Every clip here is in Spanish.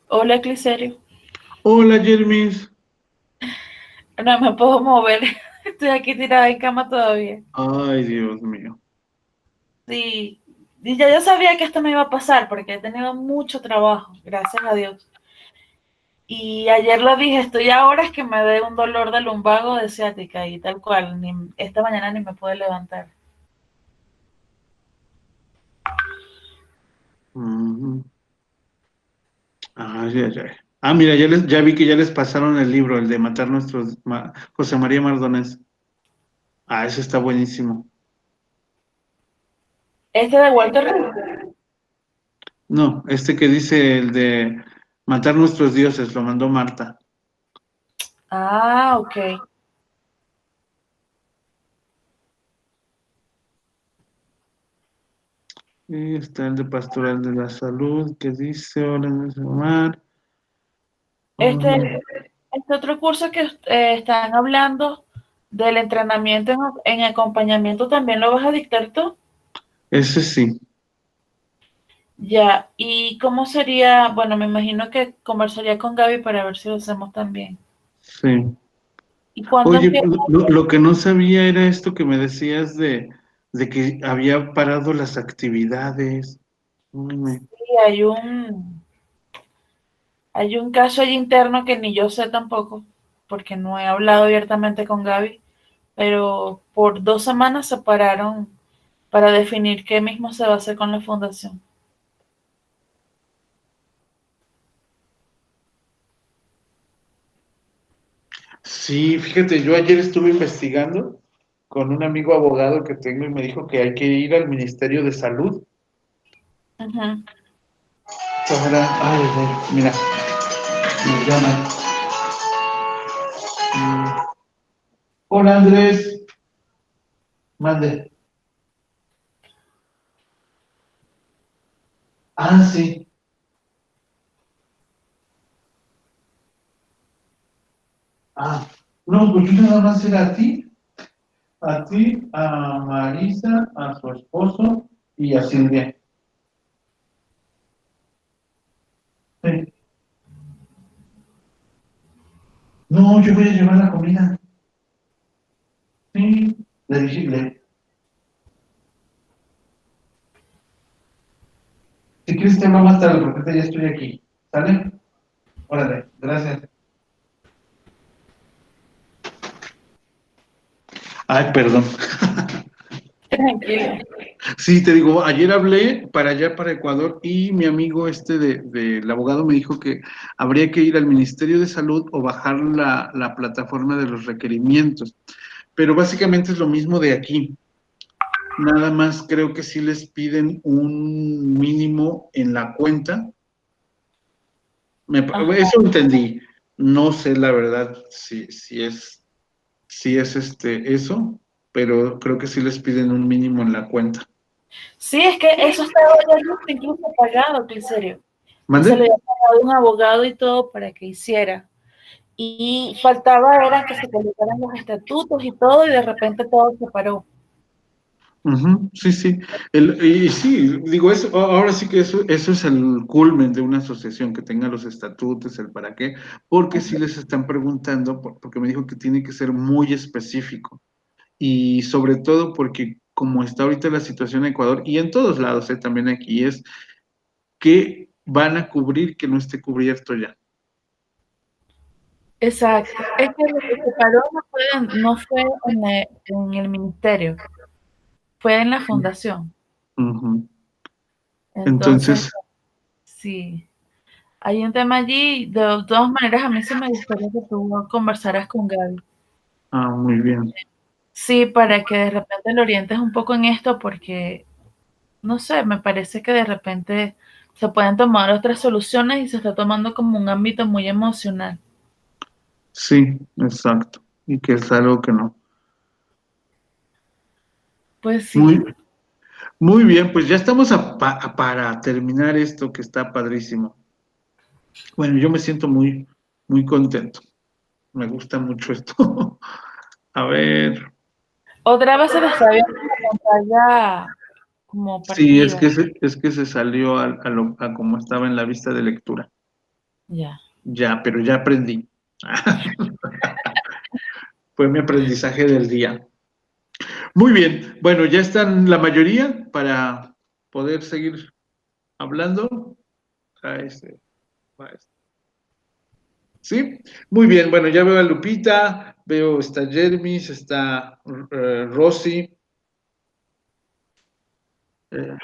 Hola, Cliserio. Hola, Jermis. No me puedo mover. Estoy aquí tirada en cama todavía. Ay, Dios mío. Sí. Y ya yo sabía que esto me iba a pasar porque he tenido mucho trabajo, gracias a Dios. Y ayer lo dije, estoy ahora es que me dé un dolor de lumbago de ciática y tal cual. Esta mañana ni me pude levantar. Ujú. Ay, ay, ay. Ah, mira, ya vi que ya les pasaron el libro, el de Matar nuestros... José María Mardones. Ah, ese está buenísimo. Este de Walter Rizzo. No, este que dice el de Matar nuestros dioses, lo mandó Marta. Ah, ok. Y está el de Pastoral de la Salud, que dice, hola, Omar. Este, Mm, este otro curso que están hablando del entrenamiento en acompañamiento, ¿también lo vas a dictar tú? ese sí, Ya, ¿y cómo sería? Bueno, me imagino que conversaría con Gaby para ver si lo hacemos también. sí. ¿Y cuándo Oye, empieza? lo que no sabía era esto que me decías de que había parado las actividades. Mm. Sí, hay un caso allí interno que ni yo sé tampoco, porque no he hablado abiertamente con Gaby, pero por 2 semanas se pararon para definir qué mismo se va a hacer con la fundación. Sí, fíjate, yo ayer estuve investigando con un amigo abogado que tengo y me dijo que hay que ir al Ministerio de Salud Ujú. ay, ay, mira, me llaman. Mm. Hola, Andrés. Mande. Ah, sí. Ah, no, pues yo nada más era a ti, a Marisa, a su esposo y a Silvia. Sí. No, yo voy a llevar la comida. Sí, le dije, si quieres te hablo más tarde porque ahorita ya estoy aquí. ¿Sale? Órale, gracias. Ay, perdón. Tranquilo. Sí, te digo, ayer hablé para allá, para Ecuador, y mi amigo del abogado me dijo que habría que ir al Ministerio de Salud o bajar la plataforma de los requerimientos. Pero básicamente es lo mismo de aquí. Nada más creo que sí les piden un mínimo en la cuenta. Ajá. Eso entendí. No sé la verdad si es eso, pero creo que sí les piden un mínimo en la cuenta. Sí, es que eso estaba ya incluso pagado, en serio, que ¿Mande? se le había pagado un abogado y todo para que hiciera. Y faltaba era que se publicaran los estatutos y todo, y de repente todo se paró. Ujú, sí, sí. Y sí, digo, eso, ahora sí que eso es el culmen de una asociación, que tenga los estatutos, el para qué, porque sí les están preguntando, porque me dijo que tiene que ser muy específico. Y sobre todo porque como está ahorita la situación en Ecuador y en todos lados, también aquí, es que van a cubrir que no esté cubierto ya. Exacto. Es que lo que se paró no fue en el ministerio, fue en la fundación. Ujú. Entonces, Entonces, sí, hay un tema allí. De todas maneras, a mí sí me gustaría que tú conversaras con Gaby. muy bien. Sí, para que de repente lo orientes un poco en esto, porque, no sé, me parece que de repente se pueden tomar otras soluciones y se está tomando como un ámbito muy emocional. Sí, exacto. Y que es algo que no. Pues sí. Muy, muy bien, pues ya estamos para terminar esto que está padrísimo. Bueno, yo me siento muy, muy contento. Me gusta mucho esto. A ver. Otra vez se te está viendo la pantalla como Sí, partida. es que se salió a como estaba en la vista de lectura. Ya. Ya, pero ya aprendí. Fue mi aprendizaje del día. Muy bien, bueno, ya están la mayoría para poder seguir hablando. A este, a este. ¿Sí? Muy bien, bueno, ya veo a Lupita, veo está Jermis, está Rosy. Eh,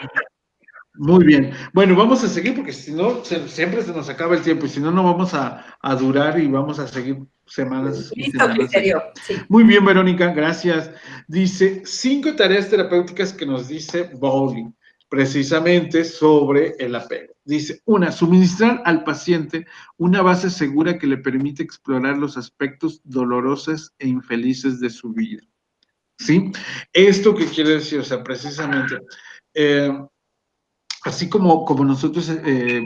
Muy bien. Bueno, vamos a seguir porque si no, siempre se nos acaba el tiempo y si no, no vamos a durar y vamos a seguir semanas y Listo, semanas aquí. Criterio, sí. Muy bien, Verónica, gracias. Dice 5 tareas terapéuticas que nos dice Bowley, precisamente sobre el apego. Dice, 1, suministrar al paciente una base segura que le permite explorar los aspectos dolorosos e infelices de su vida. ¿Sí? ¿Esto qué quiere decir? O sea, precisamente... así como nosotros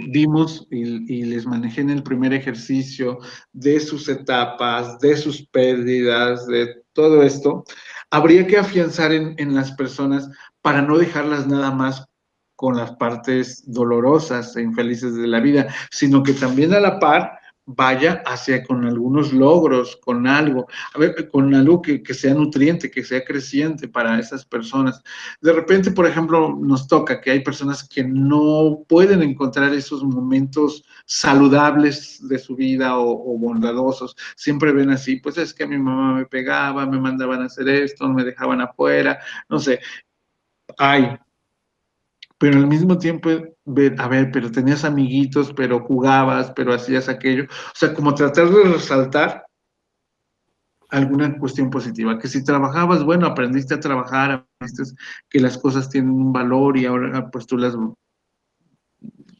vimos y les manejé en el primer ejercicio de sus etapas, de sus pérdidas, de todo esto, habría que afianzar en las personas para no dejarlas nada más con las partes dolorosas e infelices de la vida, sino que también a la par vaya hacia con algunos logros, con algo, a ver, con algo que sea nutriente, que sea creciente para esas personas. De repente, por ejemplo, nos toca que hay personas que no pueden encontrar esos momentos saludables de su vida o bondadosos. Siempre ven así, pues es que a mi mamá me pegaba, me mandaban a hacer esto, me dejaban afuera, no sé. Hay, pero al mismo tiempo, a ver, pero tenías amiguitos, pero jugabas, pero hacías aquello. O sea, como tratar de resaltar alguna cuestión positiva, que si trabajabas, bueno, aprendiste a trabajar, aprendiste que las cosas tienen un valor y ahora pues tú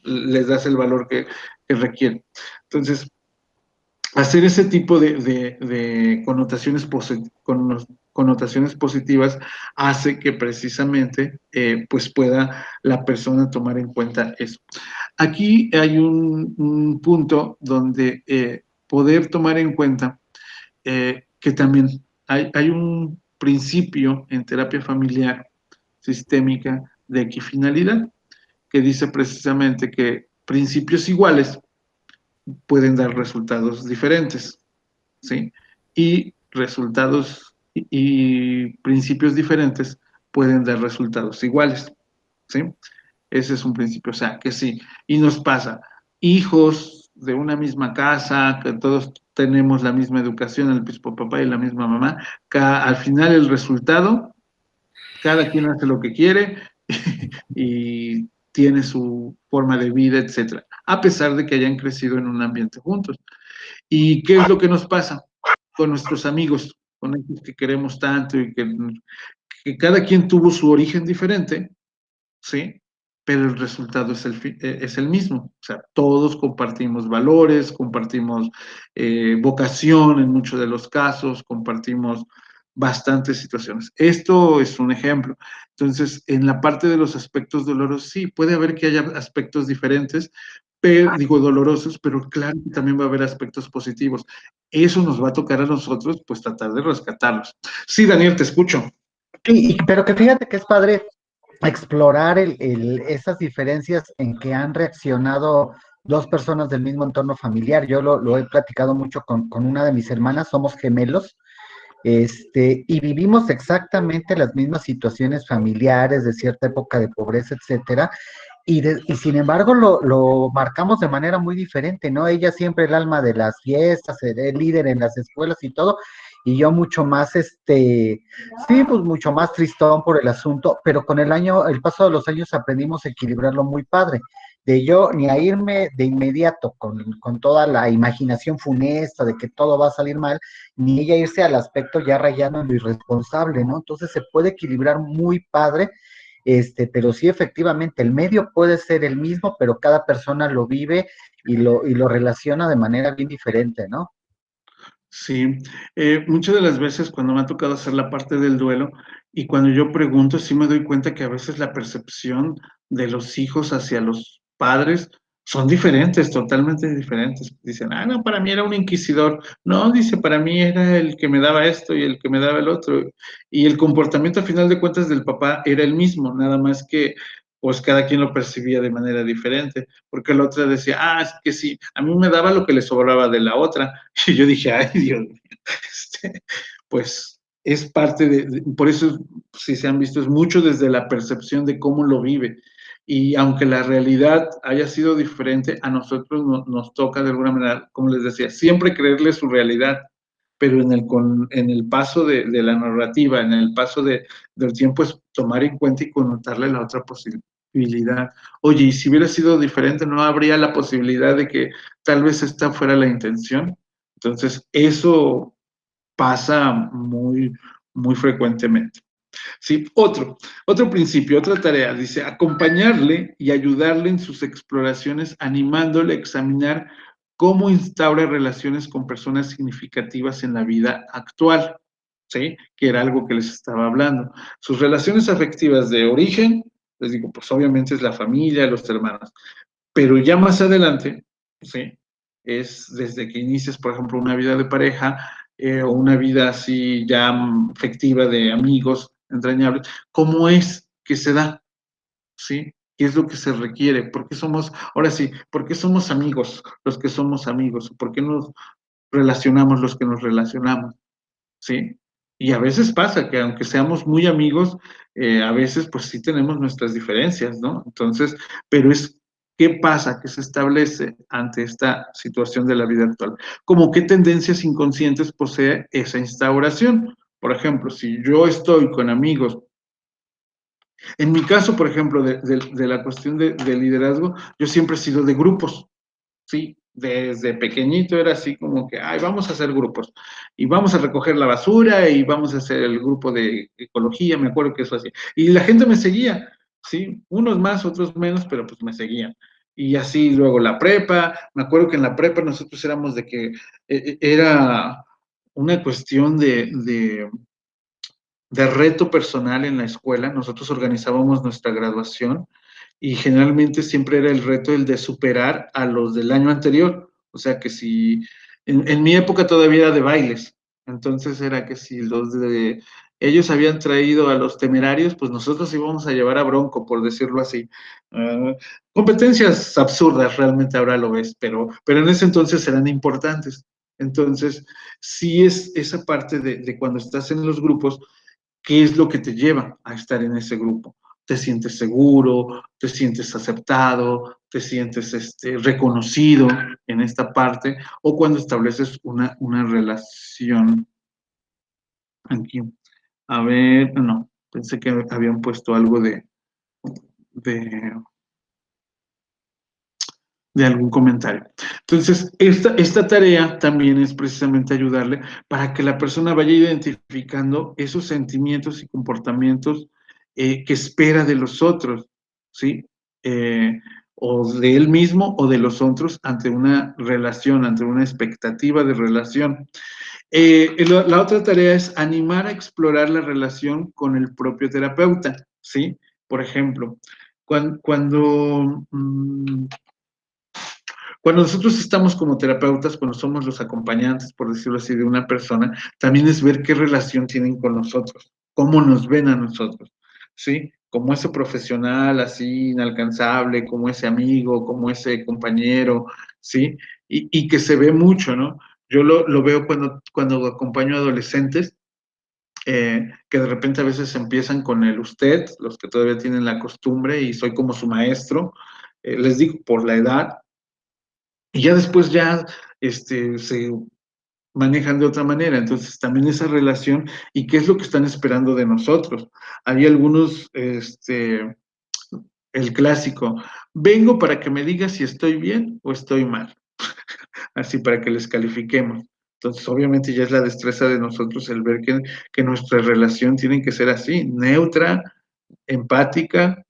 les das el valor que requieren. Entonces, hacer ese tipo de connotaciones positivas hace que precisamente pues pueda la persona tomar en cuenta eso. Aquí hay un punto donde poder tomar en cuenta que también hay un principio en terapia familiar sistémica de equifinalidad que dice precisamente que principios iguales pueden dar resultados diferentes, ¿sí? Y resultados y principios diferentes pueden dar resultados iguales, ¿sí? Ese es un principio, o sea, que sí. Y nos pasa, hijos de una misma casa, que todos tenemos la misma educación, el mismo papá y la misma mamá, que al final el resultado, cada quien hace lo que quiere y tiene su forma de vida, etcétera, a pesar de que hayan crecido en un ambiente juntos. ¿Y qué es lo que nos pasa con nuestros amigos, con ellos que queremos tanto y que cada quien tuvo su origen diferente, ¿sí? Pero el resultado es el mismo. O sea, todos compartimos valores, compartimos vocación en muchos de los casos, compartimos bastantes situaciones. Esto es un ejemplo. Entonces, en la parte de los aspectos dolorosos, sí, puede haber que haya aspectos diferentes, pero, digo, dolorosos, pero claro que también va a haber aspectos positivos. Eso nos va a tocar a nosotros, pues tratar de rescatarlos. Sí, Daniel, te escucho. Pero que fíjate que es padre explorar esas diferencias en que han reaccionado dos personas del mismo entorno familiar. Yo lo he platicado mucho con una de mis hermanas, somos gemelos, y vivimos exactamente las mismas situaciones familiares de cierta época de pobreza, etcétera, y sin embargo lo marcamos de manera muy diferente, ¿no? Ella siempre el alma de las fiestas, el líder en las escuelas y todo, y yo mucho más, sí, pues mucho más tristón por el asunto, pero con el paso de los años aprendimos a equilibrarlo muy padre, de yo ni a irme de inmediato con toda la imaginación funesta de que todo va a salir mal, ni ella irse al aspecto ya rayando en lo irresponsable, ¿no? Entonces se puede equilibrar muy padre, pero sí, efectivamente, el medio puede ser el mismo, pero cada persona lo vive y lo relaciona de manera bien diferente, ¿no? Sí, muchas de las veces cuando me ha tocado hacer la parte del duelo y cuando yo pregunto, sí me doy cuenta que a veces la percepción de los hijos hacia los padres son diferentes, totalmente diferentes. Dicen, ah, no, para mí era un inquisidor. No, dice, para mí era el que me daba esto y el que me daba el otro. Y el comportamiento a final de cuentas del papá era el mismo, nada más que pues cada quien lo percibía de manera diferente, porque la otra decía, es que sí, a mí me daba lo que le sobraba de la otra, y yo dije, ay, Dios mío, pues es parte por eso, si se han visto, es mucho desde la percepción de cómo lo vive, y aunque la realidad haya sido diferente, a nosotros nos toca de alguna manera, como les decía, siempre creerle su realidad, pero en el paso de la narrativa, en el paso del tiempo, es tomar en cuenta y connotarle la otra posibilidad. Oye, y si hubiera sido diferente, ¿no habría la posibilidad de que tal vez esta fuera la intención? Entonces, eso pasa muy, muy frecuentemente. Sí, otro principio, otra tarea, dice, acompañarle y ayudarle en sus exploraciones, animándole a examinar cómo instaura relaciones con personas significativas en la vida actual, ¿sí? Que era algo que les estaba hablando. Sus relaciones afectivas de origen, les digo, pues obviamente es la familia, los hermanos, pero ya más adelante, ¿sí? Es desde que inicias, por ejemplo, una vida de pareja o una vida así ya afectiva de amigos entrañables, ¿cómo es que se da? ¿Sí? ¿Qué es lo que se requiere? ¿Por qué somos, ahora sí, por qué somos amigos los que somos amigos? ¿Por qué nos relacionamos los que nos relacionamos? ¿Sí? Y a veces pasa que aunque seamos muy amigos, a veces pues sí tenemos nuestras diferencias, ¿no? Entonces, pero es, ¿qué pasa? ¿Qué se establece ante esta situación de la vida actual? ¿Cómo qué tendencias inconscientes posee esa instauración? Por ejemplo, si yo estoy con amigos, en mi caso, por ejemplo, de la cuestión de liderazgo, yo siempre he sido de grupos, ¿sí? Desde pequeñito era así como que, ay, vamos a hacer grupos y vamos a recoger la basura y vamos a hacer el grupo de ecología, me acuerdo que eso hacía. Y la gente me seguía, ¿sí? Unos más, otros menos, pero pues me seguían. Y así luego la prepa, me acuerdo que en la prepa nosotros éramos de que era una cuestión de reto personal en la escuela, nosotros organizábamos nuestra graduación y generalmente siempre era el reto el de superar a los del año anterior. O sea que si en mi época todavía era de bailes, entonces era que si ellos habían traído a los temerarios, pues nosotros íbamos a llevar a Bronco, por decirlo así. Competencias absurdas, realmente ahora lo ves, pero en ese entonces eran importantes. Entonces, sí es esa parte de cuando estás en los grupos, ¿qué es lo que te lleva a estar en ese grupo? Te sientes seguro, te sientes aceptado, te sientes reconocido en esta parte, o cuando estableces una relación. Aquí, a ver, no, pensé que habían puesto algo de, de algún comentario. Entonces, esta tarea también es precisamente ayudarle para que la persona vaya identificando esos sentimientos y comportamientos que espera de los otros, ¿sí? O de él mismo o de los otros ante una relación, ante una expectativa de relación. La otra tarea es animar a explorar la relación con el propio terapeuta, ¿sí? Por ejemplo, cuando nosotros estamos como terapeutas, cuando somos los acompañantes, por decirlo así, de una persona, también es ver qué relación tienen con nosotros, cómo nos ven a nosotros, ¿sí? Como ese profesional así inalcanzable, como ese amigo, como ese compañero, ¿sí? Y que se ve mucho, ¿no? Yo lo veo cuando acompaño a adolescentes, que de repente a veces empiezan con el usted, los que todavía tienen la costumbre y soy como su maestro, les digo, por la edad, y ya después se manejan de otra manera. Entonces, también esa relación y qué es lo que están esperando de nosotros. Hay algunos, el clásico, vengo para que me digas si estoy bien o estoy mal, así para que les califiquemos. Entonces, obviamente ya es la destreza de nosotros el ver que nuestra relación tiene que ser así, neutra, empática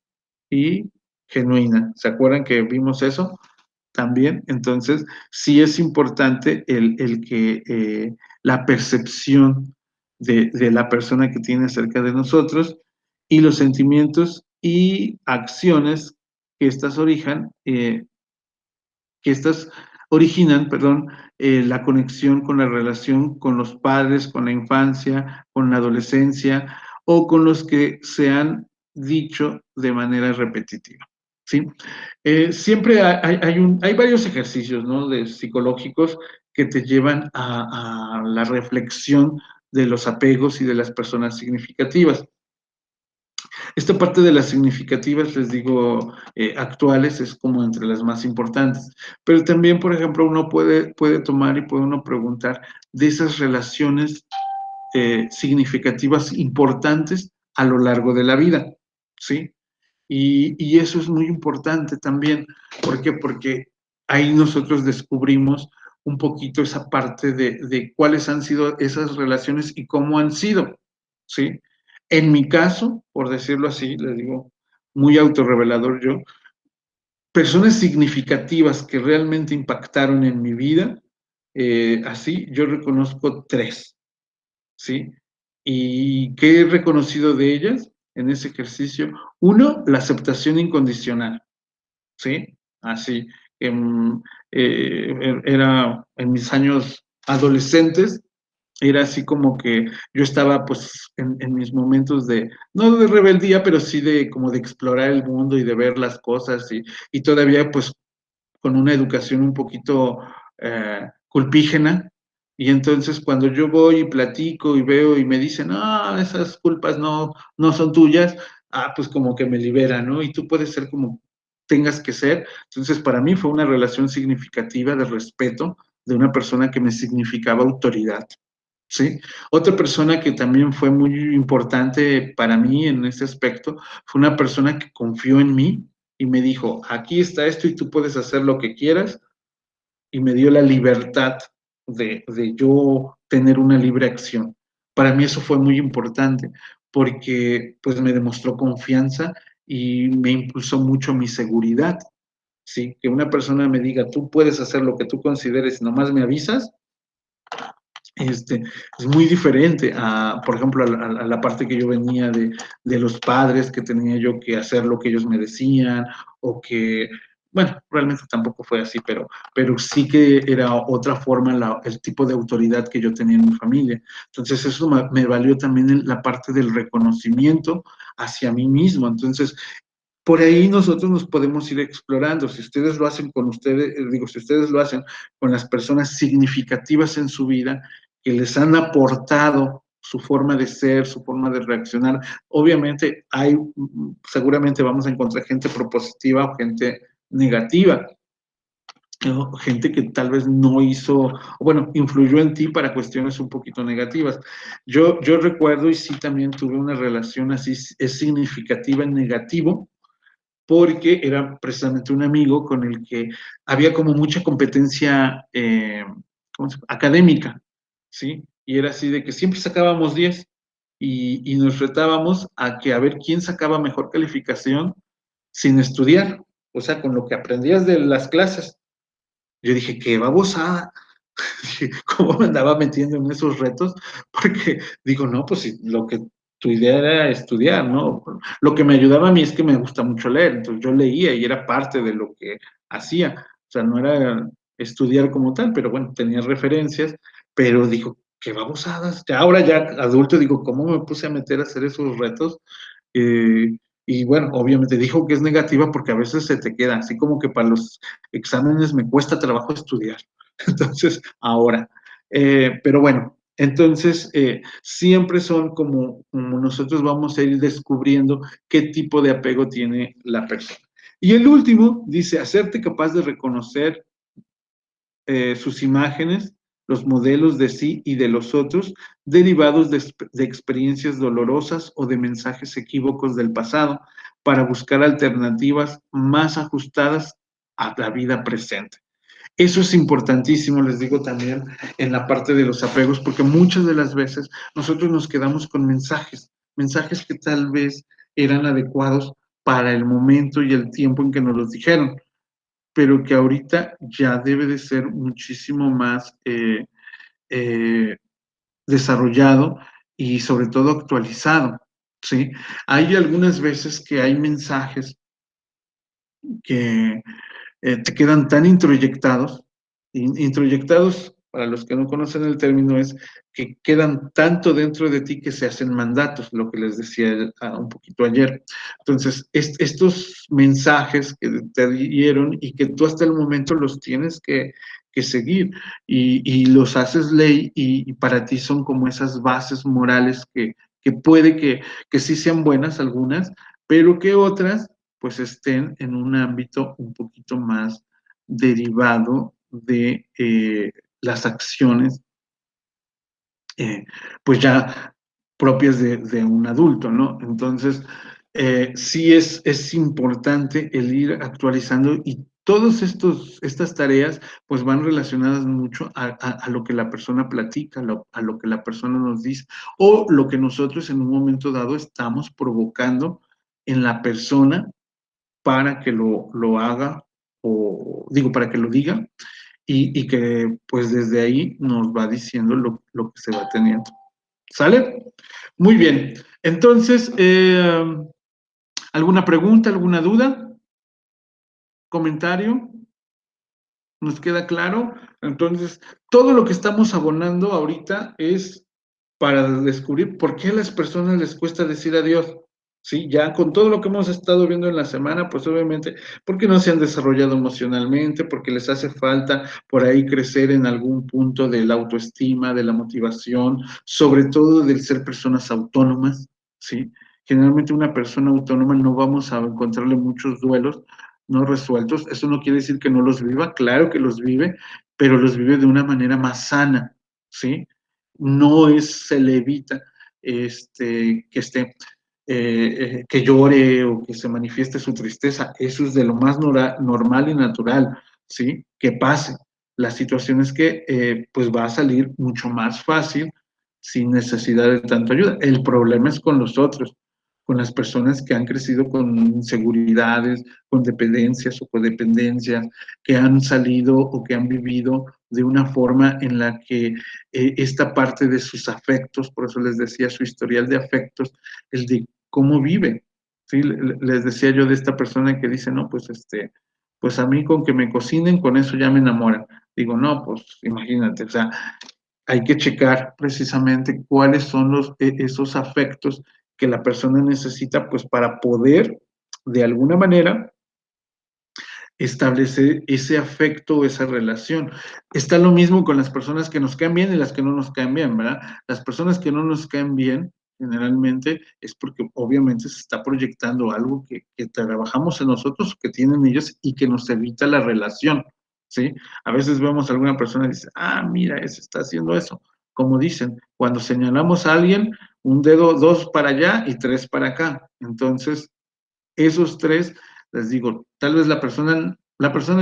y genuina. ¿Se acuerdan que vimos eso? También, entonces, sí es importante el que la percepción de la persona que tiene cerca de nosotros y los sentimientos y acciones que estas originan, perdón, la conexión con la relación con los padres, con la infancia, con la adolescencia o con los que se han dicho de manera repetitiva, ¿sí? Siempre hay varios ejercicios, ¿no?, psicológicos que te llevan a la reflexión de los apegos y de las personas significativas. Esta parte de las significativas, les digo, actuales, es como entre las más importantes. Pero también, por ejemplo, uno puede tomar y puede uno preguntar de esas relaciones significativas importantes a lo largo de la vida, ¿sí? Y eso es muy importante también. ¿Por qué? Porque ahí nosotros descubrimos un poquito esa parte de cuáles han sido esas relaciones y cómo han sido, ¿sí? En mi caso, por decirlo así, les digo, muy autorrevelador yo, personas significativas que realmente impactaron en mi vida, así, yo reconozco 3, ¿sí? ¿Y qué he reconocido de ellas en ese ejercicio? Uno, la aceptación incondicional, ¿sí? Así, era en mis años adolescentes, era así como que yo estaba pues en mis momentos de, no de rebeldía, pero sí de como de explorar el mundo y de ver las cosas y todavía pues con una educación un poquito culpígena. Y entonces cuando yo voy y platico y veo y me dicen, ah, esas culpas no son tuyas, pues como que me libera, ¿no? Y tú puedes ser como tengas que ser. Entonces para mí fue una relación significativa de respeto de una persona que me significaba autoridad, ¿sí? Otra persona que también fue muy importante para mí en ese aspecto fue una persona que confió en mí y me dijo, aquí está esto y tú puedes hacer lo que quieras, y me dio la libertad de yo tener una libre acción. Para mí eso fue muy importante porque pues me demostró confianza y me impulsó mucho mi seguridad, ¿sí? Que una persona me diga, tú puedes hacer lo que tú consideres, nomás me avisas, es muy diferente a, por ejemplo, a la parte que yo venía de los padres, que tenía yo que hacer lo que ellos me decían, o que, bueno, realmente tampoco fue así, pero sí que era otra forma el tipo de autoridad que yo tenía en mi familia. Entonces eso me valió también en la parte del reconocimiento hacia mí mismo. Entonces, por ahí nosotros nos podemos ir explorando. Si ustedes lo hacen con ustedes, digo, si ustedes lo hacen con las personas significativas en su vida, que les han aportado su forma de ser, su forma de reaccionar, obviamente seguramente vamos a encontrar gente propositiva o gente negativa, ¿no? Gente que tal vez no hizo, bueno, influyó en ti para cuestiones un poquito negativas. Yo recuerdo y sí también tuve una relación así, es significativa en negativo, porque era precisamente un amigo con el que había como mucha competencia académica, ¿sí? Y era así de que siempre sacábamos 10 y nos retábamos a que a ver quién sacaba mejor calificación sin estudiar, o sea, con lo que aprendías de las clases. Yo dije, qué babosada. ¿Cómo me andaba metiendo en esos retos? Porque digo, no, pues si lo que tu idea era estudiar, ¿no? Lo que me ayudaba a mí es que me gusta mucho leer, entonces yo leía y era parte de lo que hacía. O sea, no era estudiar como tal, pero bueno, tenía referencias, pero digo, qué babosadas. Ya ahora ya adulto digo, ¿cómo me puse a meter a hacer esos retos? Y bueno, obviamente dijo que es negativa porque a veces se te queda, así como que para los exámenes me cuesta trabajo estudiar. Entonces, ahora, pero bueno, entonces siempre son como nosotros vamos a ir descubriendo qué tipo de apego tiene la persona. Y el último dice, hacerte capaz de reconocer sus imágenes, los modelos de sí y de los otros, derivados de experiencias dolorosas o de mensajes equívocos del pasado, para buscar alternativas más ajustadas a la vida presente. Eso es importantísimo, les digo también, en la parte de los apegos, porque muchas de las veces nosotros nos quedamos con mensajes que tal vez eran adecuados para el momento y el tiempo en que nos los dijeron, pero que ahorita ya debe de ser muchísimo más eh, desarrollado y sobre todo actualizado, ¿sí? Hay algunas veces que hay mensajes que te quedan tan introyectados para los que no conocen el término, es que quedan tanto dentro de ti que se hacen mandatos, lo que les decía un poquito ayer. Entonces, estos mensajes que te dieron y que tú hasta el momento los tienes que seguir y los haces ley y para ti son como esas bases morales que puede que sí sean buenas algunas, pero que otras pues estén en un ámbito un poquito más derivado de las acciones pues ya propias de un adulto, ¿no? Entonces, sí es importante el ir actualizando y todas estas tareas pues van relacionadas mucho a lo que la persona platica, a lo que la persona nos dice o lo que nosotros en un momento dado estamos provocando en la persona para que lo haga o digo, para que lo diga y que pues desde ahí nos va diciendo lo que se va teniendo. ¿Sale? Muy bien. Entonces, ¿alguna pregunta, alguna duda? ¿Comentario? ¿Nos queda claro? Entonces, todo lo que estamos abonando ahorita es para descubrir por qué a las personas les cuesta decir adiós. Sí, ya con todo lo que hemos estado viendo en la semana, pues obviamente, porque no se han desarrollado emocionalmente, porque les hace falta por ahí crecer en algún punto de la autoestima, de la motivación, sobre todo del ser personas autónomas, ¿sí? Generalmente una persona autónoma no vamos a encontrarle muchos duelos no resueltos. Eso no quiere decir que no los viva, claro que los vive, pero los vive de una manera más sana, ¿sí? No se le evita que llore o que se manifieste su tristeza. Eso es de lo más normal y natural, ¿sí? Que pase. La situación es que pues va a salir mucho más fácil sin necesidad de tanta ayuda. El problema es con los otros, con las personas que han crecido con inseguridades, con dependencias o codependencias, que han salido o que han vivido de una forma en la que esta parte de sus afectos, por eso les decía su historial de afectos, el de cómo vive. ¿Sí? Les decía yo de esta persona que dice, no, pues a mí con que me cocinen, con eso ya me enamoran. Digo, no, pues imagínate, o sea, hay que checar precisamente cuáles son esos afectos que la persona necesita, pues para poder, de alguna manera, establecer ese afecto, esa relación. Está lo mismo con las personas que nos caen bien y las que no nos caen bien, ¿verdad? Las personas que no nos caen bien, generalmente, es porque obviamente se está proyectando algo que trabajamos en nosotros, que tienen ellos y que nos evita la relación, ¿sí? A veces vemos a alguna persona y dice, mira, ese está haciendo eso. Como dicen, cuando señalamos a alguien, un dedo, 2 para allá y 3 para acá. Entonces, esos 3 les digo, tal vez la persona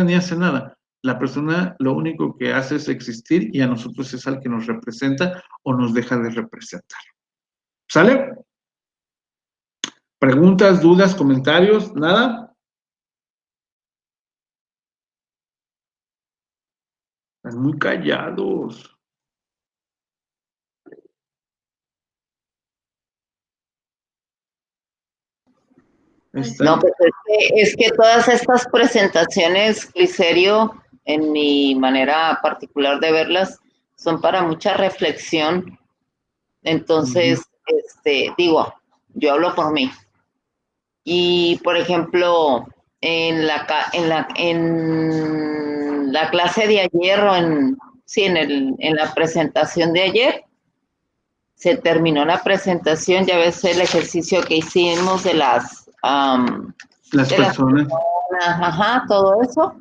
ni hace nada. La persona lo único que hace es existir y a nosotros es al que nos representa o nos deja de representar. ¿Sale? ¿Preguntas, dudas, comentarios? ¿Nada? Están muy callados. No, pues es que todas estas presentaciones, Glicerio, en mi manera particular de verlas, son para mucha reflexión. Entonces, digo, yo hablo por mí. Y, por ejemplo, en la clase de ayer, o en la presentación de ayer, se terminó la presentación, ya ves el ejercicio que hicimos de las personas. Ajá, todo eso.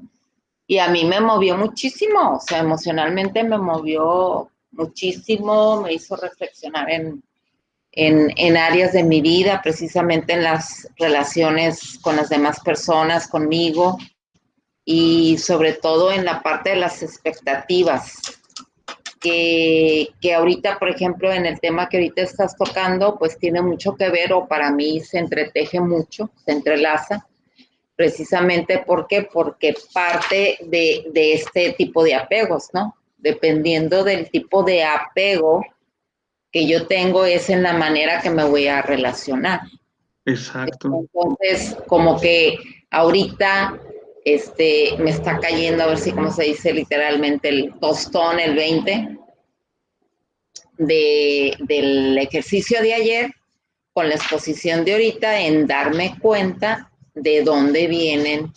Y a mí me movió muchísimo, o sea, emocionalmente me movió muchísimo, me hizo reflexionar en áreas de mi vida, precisamente en las relaciones con las demás personas, conmigo, y sobre todo en la parte de las expectativas. Que ahorita, por ejemplo, en el tema que ahorita estás tocando, pues tiene mucho que ver, o para mí se entreteje mucho, se entrelaza, precisamente porque parte de este tipo de apegos, ¿no? Dependiendo del tipo de apego que yo tengo, es en la manera que me voy a relacionar. Exacto. Entonces, como que ahorita me está cayendo, a ver si como se dice literalmente, el tostón, el 20 del ejercicio de ayer con la exposición de ahorita en darme cuenta de dónde vienen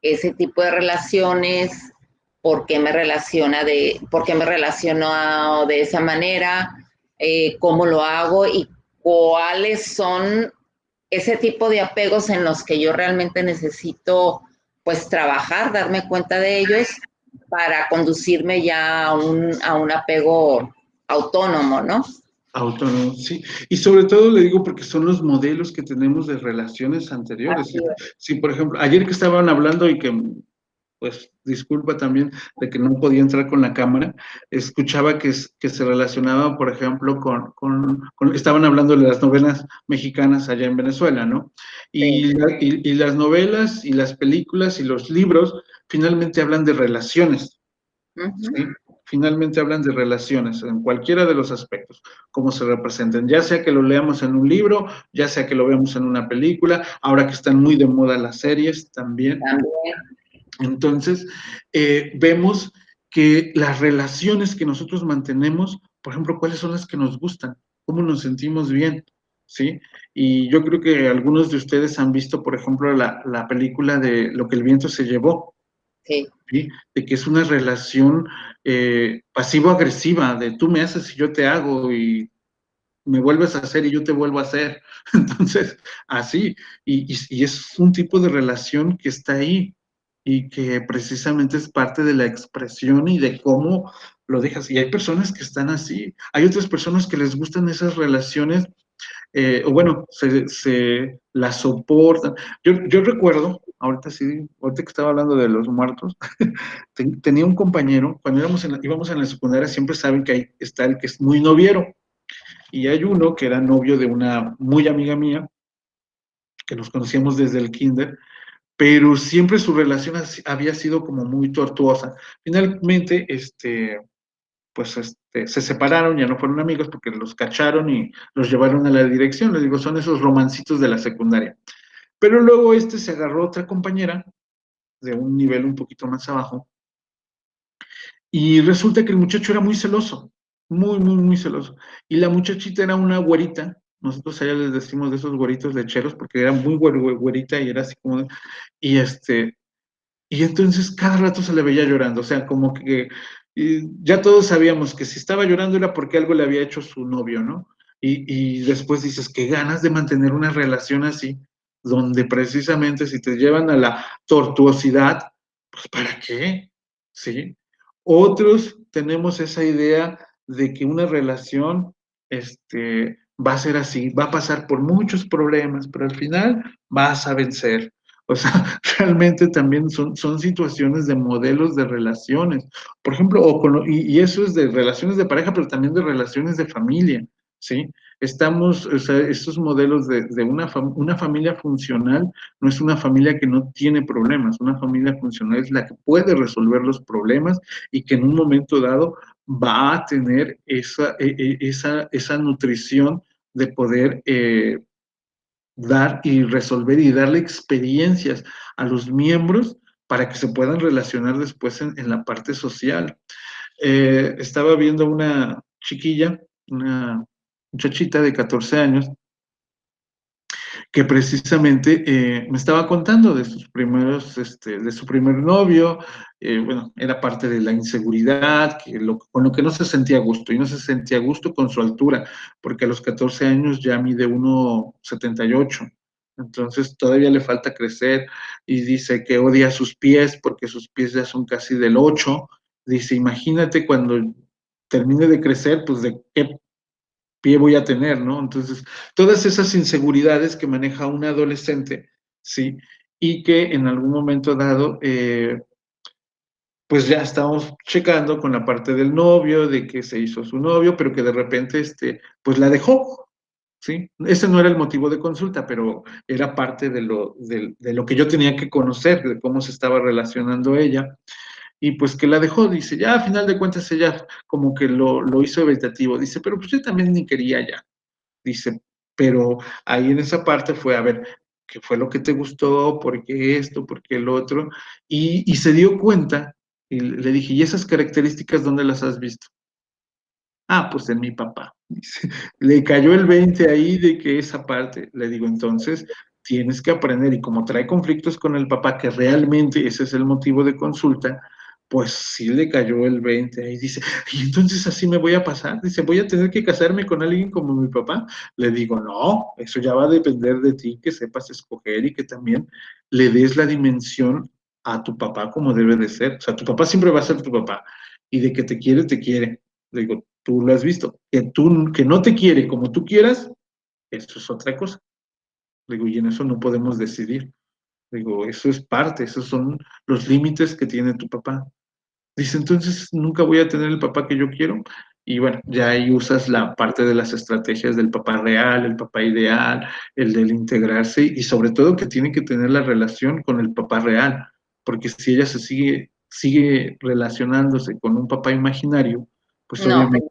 ese tipo de relaciones, por qué me relaciono de esa manera, cómo lo hago y cuáles son ese tipo de apegos en los que yo realmente necesito pues trabajar, darme cuenta de ellos para conducirme ya a un apego autónomo, ¿no? Autónomo, sí. Y sobre todo le digo porque son los modelos que tenemos de relaciones anteriores. Así es. Sí, por ejemplo, ayer que estaban hablando y que, pues, disculpa también de que no podía entrar con la cámara, escuchaba que se relacionaba, por ejemplo, estaban hablando de las novelas mexicanas allá en Venezuela, ¿no? Sí. Y las novelas y las películas y los libros finalmente hablan de relaciones. ¿Sí? Finalmente hablan de relaciones en cualquiera de los aspectos, cómo se representan, ya sea que lo leamos en un libro, ya sea que lo veamos en una película, ahora que están muy de moda las series también. Entonces, vemos que las relaciones que nosotros mantenemos, por ejemplo, cuáles son las que nos gustan, cómo nos sentimos bien, ¿sí? Y yo creo que algunos de ustedes han visto, por ejemplo, la película de Lo que el viento se llevó. Sí. ¿Sí? De que es una relación pasivo-agresiva, de tú me haces y yo te hago, y me vuelves a hacer y yo te vuelvo a hacer. Entonces, así, y es un tipo de relación que está ahí y que precisamente es parte de la expresión y de cómo lo dejas. Y hay personas que están así, hay otras personas que les gustan esas relaciones, o bueno, se la soportan. Yo recuerdo, ahorita sí, ahorita que estaba hablando de los muertos, tenía un compañero, cuando íbamos en la secundaria, siempre saben que ahí está el que es muy noviero, y hay uno que era novio de una muy amiga mía, que nos conocíamos desde el kinder, pero siempre su relación había sido como muy tortuosa. Finalmente, pues se separaron, ya no fueron amigos porque los cacharon y los llevaron a la dirección. Les digo, son esos romancitos de la secundaria. Pero luego se agarró otra compañera de un nivel un poquito más abajo, y resulta que el muchacho era muy celoso, muy, muy, muy celoso. Y la muchachita era una güerita, nosotros allá les decimos de esos güeritos lecheros, porque era muy güerita y era así como, y y entonces cada rato se le veía llorando, o sea, como que ya todos sabíamos que si estaba llorando era porque algo le había hecho su novio, ¿no? Y después dices, qué ganas de mantener una relación así, donde precisamente si te llevan a la tortuosidad, pues ¿para qué? ¿Sí? Otros tenemos esa idea de que una relación, va a ser así, va a pasar por muchos problemas, pero al final vas a vencer. O sea, realmente también son situaciones de modelos de relaciones. Por ejemplo, y eso es de relaciones de pareja, pero también de relaciones de familia, ¿sí? O sea, estos modelos de una familia funcional no es una familia que no tiene problemas, una familia funcional es la que puede resolver los problemas y que en un momento dado va a tener esa nutrición de poder dar y resolver y darle experiencias a los miembros para que se puedan relacionar después en la parte social. Estaba viendo una chiquilla, una muchachita de 14 años, que precisamente me estaba contando de sus primeros, de su primer novio. Bueno, era parte de la inseguridad, con lo que no se sentía a gusto, y no se sentía a gusto con su altura, porque a los 14 años ya mide 1,78, entonces todavía le falta crecer, y dice que odia sus pies, porque sus pies ya son casi del 8, dice, imagínate cuando termine de crecer, pues de qué pie voy a tener, ¿no? Entonces, todas esas inseguridades que maneja un adolescente, ¿sí? Y que en algún momento dado, pues ya estamos checando con la parte del novio, de que se hizo su novio, pero que de repente, pues la dejó, ¿sí? Ese no era el motivo de consulta, pero era parte de lo que yo tenía que conocer, de cómo se estaba relacionando ella, y pues que la dejó, dice, ya a final de cuentas ella como que lo hizo evitativo, dice, pero pues yo también ni quería ya. Dice, pero ahí en esa parte fue, a ver, ¿qué fue lo que te gustó? ¿Por qué esto? ¿Por qué el otro? Y se dio cuenta, y le dije, ¿y esas características dónde las has visto? Ah, pues en mi papá. Dice, le cayó el 20 ahí de que esa parte, le digo, entonces tienes que aprender y como trae conflictos con el papá, que realmente ese es el motivo de consulta, pues sí le cayó el 20 ahí. Dice, y entonces así me voy a pasar. Dice, voy a tener que casarme con alguien como mi papá. Le digo, no, eso ya va a depender de ti, que sepas escoger y que también le des la dimensión a tu papá como debe de ser. O sea, tu papá siempre va a ser tu papá y de que te quiere, te quiere. Le digo, tú lo has visto. Que no te quiere como tú quieras, eso es otra cosa. Le digo, y en eso no podemos decidir. Le digo, eso es parte, esos son los límites que tiene tu papá. Dice, entonces nunca voy a tener el papá que yo quiero. Y bueno, ya ahí usas la parte de las estrategias del papá real, el papá ideal, el del integrarse y sobre todo que tiene que tener la relación con el papá real, porque si ella sigue relacionándose con un papá imaginario, pues No, obviamente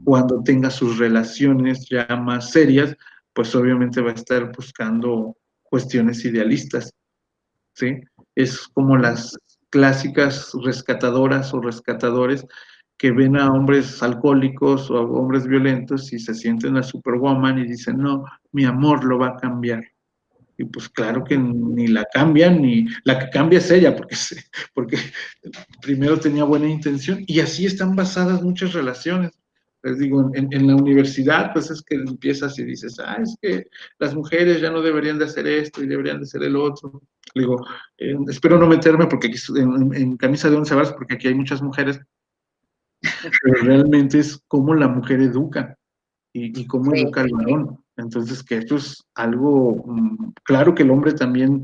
cuando tenga sus relaciones ya más serias, pues obviamente va a estar buscando cuestiones idealistas, ¿sí? Es como las clásicas rescatadoras o rescatadores que ven a hombres alcohólicos o a hombres violentos y se sienten a Superwoman y dicen, no, mi amor lo va a cambiar. Y pues claro que ni la cambian, ni la que cambia es ella, porque primero tenía buena intención y así están basadas muchas relaciones. Les digo, en la universidad, pues es que empiezas y dices, es que las mujeres ya no deberían de hacer esto y deberían de hacer el otro. Le digo, espero no meterme porque aquí, en camisa de 11 varas, porque aquí hay muchas mujeres, pero realmente es cómo la mujer educa y cómo sí. educa al varón. Entonces, que esto es algo, claro que el hombre también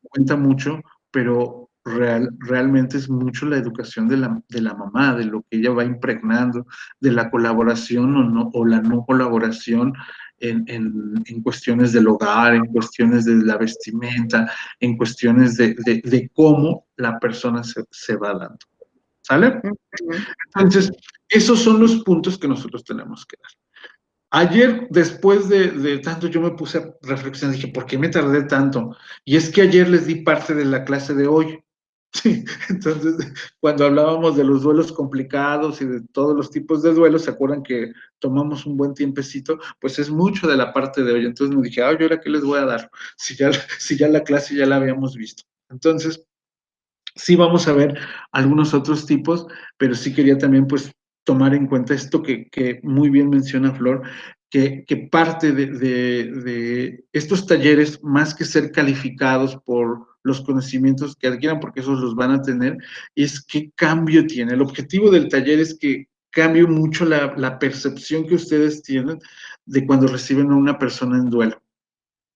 cuenta mucho, pero realmente es mucho la educación de la mamá, de lo que ella va impregnando, de la colaboración o, no, o la no colaboración en cuestiones del hogar, en cuestiones de la vestimenta, en cuestiones de cómo la persona se va dando. ¿Sale? Entonces, esos son los puntos que nosotros tenemos que dar. Ayer, después de tanto, yo me puse a reflexionar, dije, ¿por qué me tardé tanto? Y es que ayer les di parte de la clase de hoy. Sí, entonces, cuando hablábamos de los duelos complicados y de todos los tipos de duelos, ¿se acuerdan que tomamos un buen tiempecito? Pues es mucho de la parte de hoy. Entonces me dije, ¿y ahora qué les voy a dar? Si ya la clase ya la habíamos visto. Entonces, sí vamos a ver algunos otros tipos, pero sí quería también pues tomar en cuenta esto que muy bien menciona Flor, que parte de estos talleres, más que ser calificados por los conocimientos que adquieran, porque esos los van a tener, es qué cambio tiene. El objetivo del taller es que cambie mucho la percepción que ustedes tienen de cuando reciben a una persona en duelo,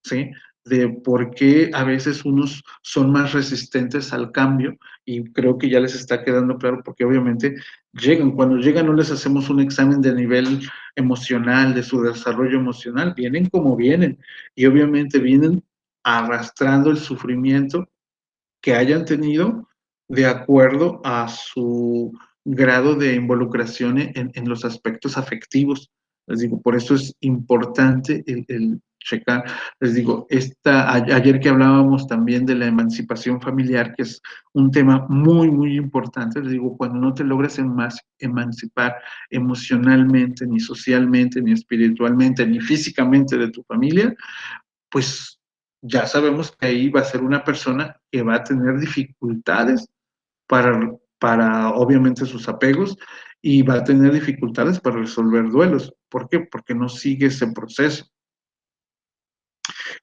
¿sí? De por qué a veces unos son más resistentes al cambio y creo que ya les está quedando claro porque obviamente cuando llegan no les hacemos un examen de nivel emocional, de su desarrollo emocional, vienen como vienen y obviamente vienen arrastrando el sufrimiento que hayan tenido de acuerdo a su grado de involucración en los aspectos afectivos. Les digo, por eso es importante el checar. Les digo, ayer que hablábamos también de la emancipación familiar, que es un tema muy, muy importante, les digo, cuando no te logras emancipar emocionalmente, ni socialmente, ni espiritualmente, ni físicamente de tu familia, pues ya sabemos que ahí va a ser una persona que va a tener dificultades para obviamente sus apegos y va a tener dificultades para resolver duelos. ¿Por qué? Porque no sigue ese proceso.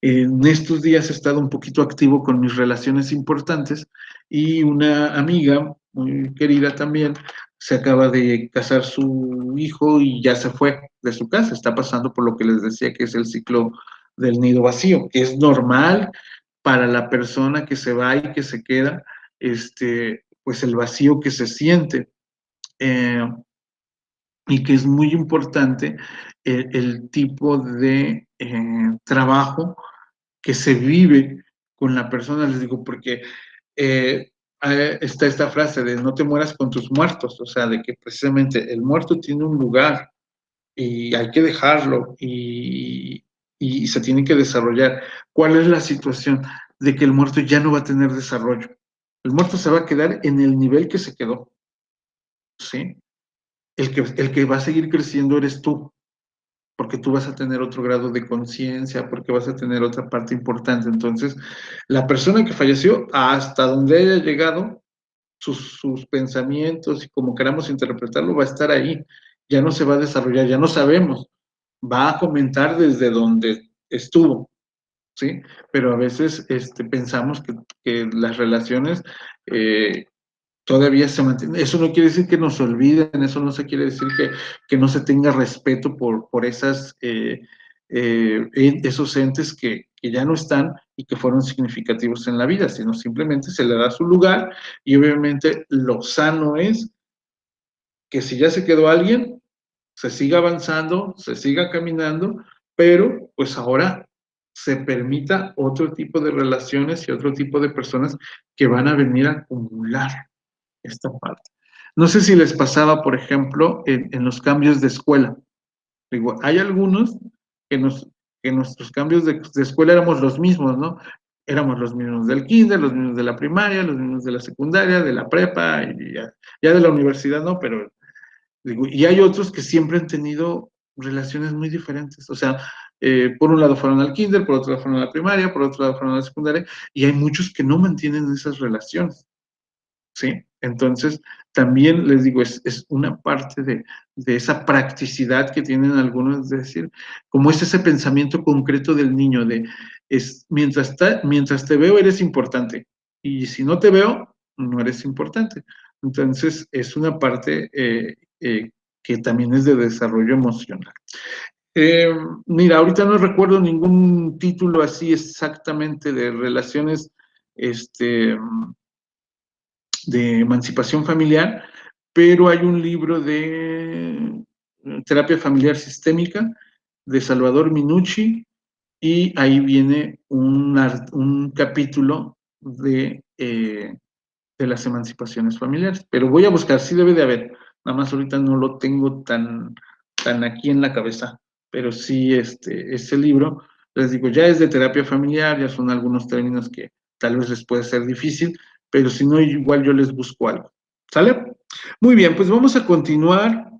En estos días he estado un poquito activo con mis relaciones importantes y una amiga muy querida también se acaba de casar su hijo y ya se fue de su casa. Está pasando por lo que les decía que es el ciclo del nido vacío, que es normal para la persona que se va y que se queda, pues el vacío que se siente. Y que es muy importante el tipo de trabajo que se vive con la persona, les digo, porque está esta frase de no te mueras con tus muertos, o sea, de que precisamente el muerto tiene un lugar y hay que dejarlo y se tiene que desarrollar. ¿Cuál es la situación? De que el muerto ya no va a tener desarrollo. El muerto se va a quedar en el nivel que se quedó, ¿sí? El que va a seguir creciendo eres tú, porque tú vas a tener otro grado de conciencia, porque vas a tener otra parte importante. Entonces, la persona que falleció, hasta donde haya llegado, sus pensamientos y como queramos interpretarlo, va a estar ahí. Ya no se va a desarrollar, ya no sabemos. Va a comentar desde donde estuvo, ¿sí? Pero a veces pensamos que las relaciones todavía se mantienen. Eso no quiere decir que nos olviden, eso no se quiere decir que no se tenga respeto por esos entes que ya no están y que fueron significativos en la vida, sino simplemente se le da su lugar y obviamente lo sano es que si ya se quedó alguien, se siga avanzando, se siga caminando, pero pues ahora se permita otro tipo de relaciones y otro tipo de personas que van a venir a acumular esta parte. No sé si les pasaba, por ejemplo, en los cambios de escuela. Digo, hay algunos que nuestros cambios de escuela éramos los mismos, ¿no? Éramos los mismos del kinder, los mismos de la primaria, los mismos de la secundaria, de la prepa, y ya de la universidad, ¿no? Pero digo, y hay otros que siempre han tenido relaciones muy diferentes. O sea, por un lado fueron al kinder, por otro lado fueron a la primaria, por otro lado fueron a la secundaria, y hay muchos que no mantienen esas relaciones, ¿sí? Entonces, también les digo, es una parte de esa practicidad que tienen algunos, es decir, como es ese pensamiento concreto del niño, mientras te veo eres importante, y si no te veo, no eres importante. Entonces, es una parte que también es de desarrollo emocional. Mira, ahorita no recuerdo ningún título así exactamente de relaciones, de emancipación familiar, pero hay un libro de terapia familiar sistémica de Salvador Minucci y ahí viene un capítulo de las emancipaciones familiares. Pero voy a buscar, sí debe de haber, nada más ahorita no lo tengo tan aquí en la cabeza, pero sí ese libro, les digo, ya es de terapia familiar, ya son algunos términos que tal vez les puede ser difícil, pero si no, igual yo les busco algo. ¿Sale? Muy bien, pues vamos a continuar.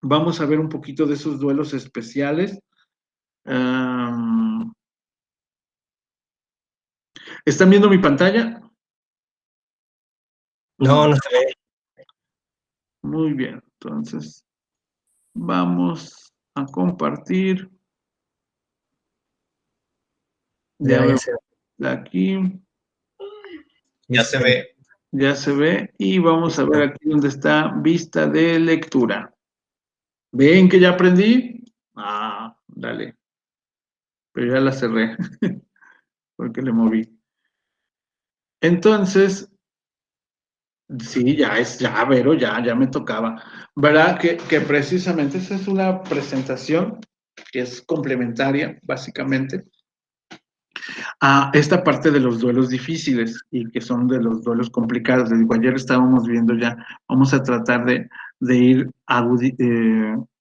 Vamos a ver un poquito de esos duelos especiales. ¿Están viendo mi pantalla? No, no se ve. Muy bien, entonces vamos a compartir. Ya veo aquí. Ya se ve. Ya se ve y vamos a ver aquí donde está vista de lectura. ¿Ven que ya aprendí? Ah, dale. Pero ya la cerré porque le moví. Entonces, sí, Vero, ya me tocaba. ¿Verdad? Que precisamente esa es una presentación que es complementaria, básicamente, a esta parte de los duelos difíciles y que son de los duelos complicados. Les digo, ayer estábamos viendo ya, vamos a tratar de ir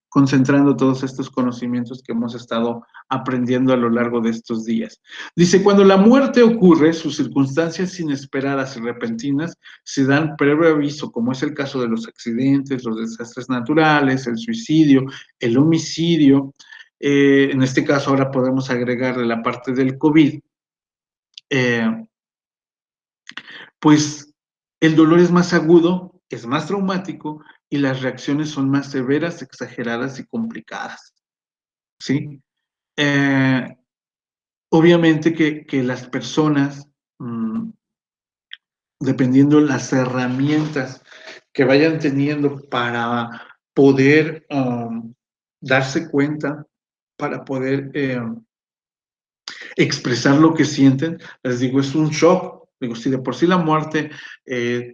concentrando todos estos conocimientos que hemos estado aprendiendo a lo largo de estos días. Dice, cuando la muerte ocurre, sus circunstancias inesperadas y repentinas se dan previo aviso, como es el caso de los accidentes, los desastres naturales, el suicidio, el homicidio. En este caso ahora podemos agregarle la parte del COVID. Pues el dolor es más agudo, es más traumático y las reacciones son más severas, exageradas y complicadas, ¿sí? Obviamente que las personas, dependiendo de las herramientas que vayan teniendo para poder darse cuenta, para poder expresar lo que sienten, les digo, es un shock. Digo, si de por sí la muerte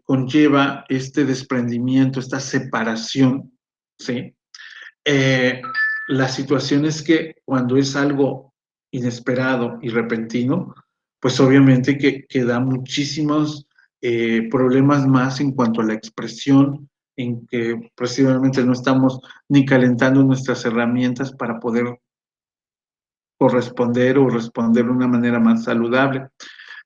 conlleva este desprendimiento, esta separación, ¿sí? La situación es que cuando es algo inesperado y repentino, pues obviamente que da muchísimos problemas más en cuanto a la expresión, en que precisamente no estamos ni calentando nuestras herramientas para poder corresponder o responder de una manera más saludable.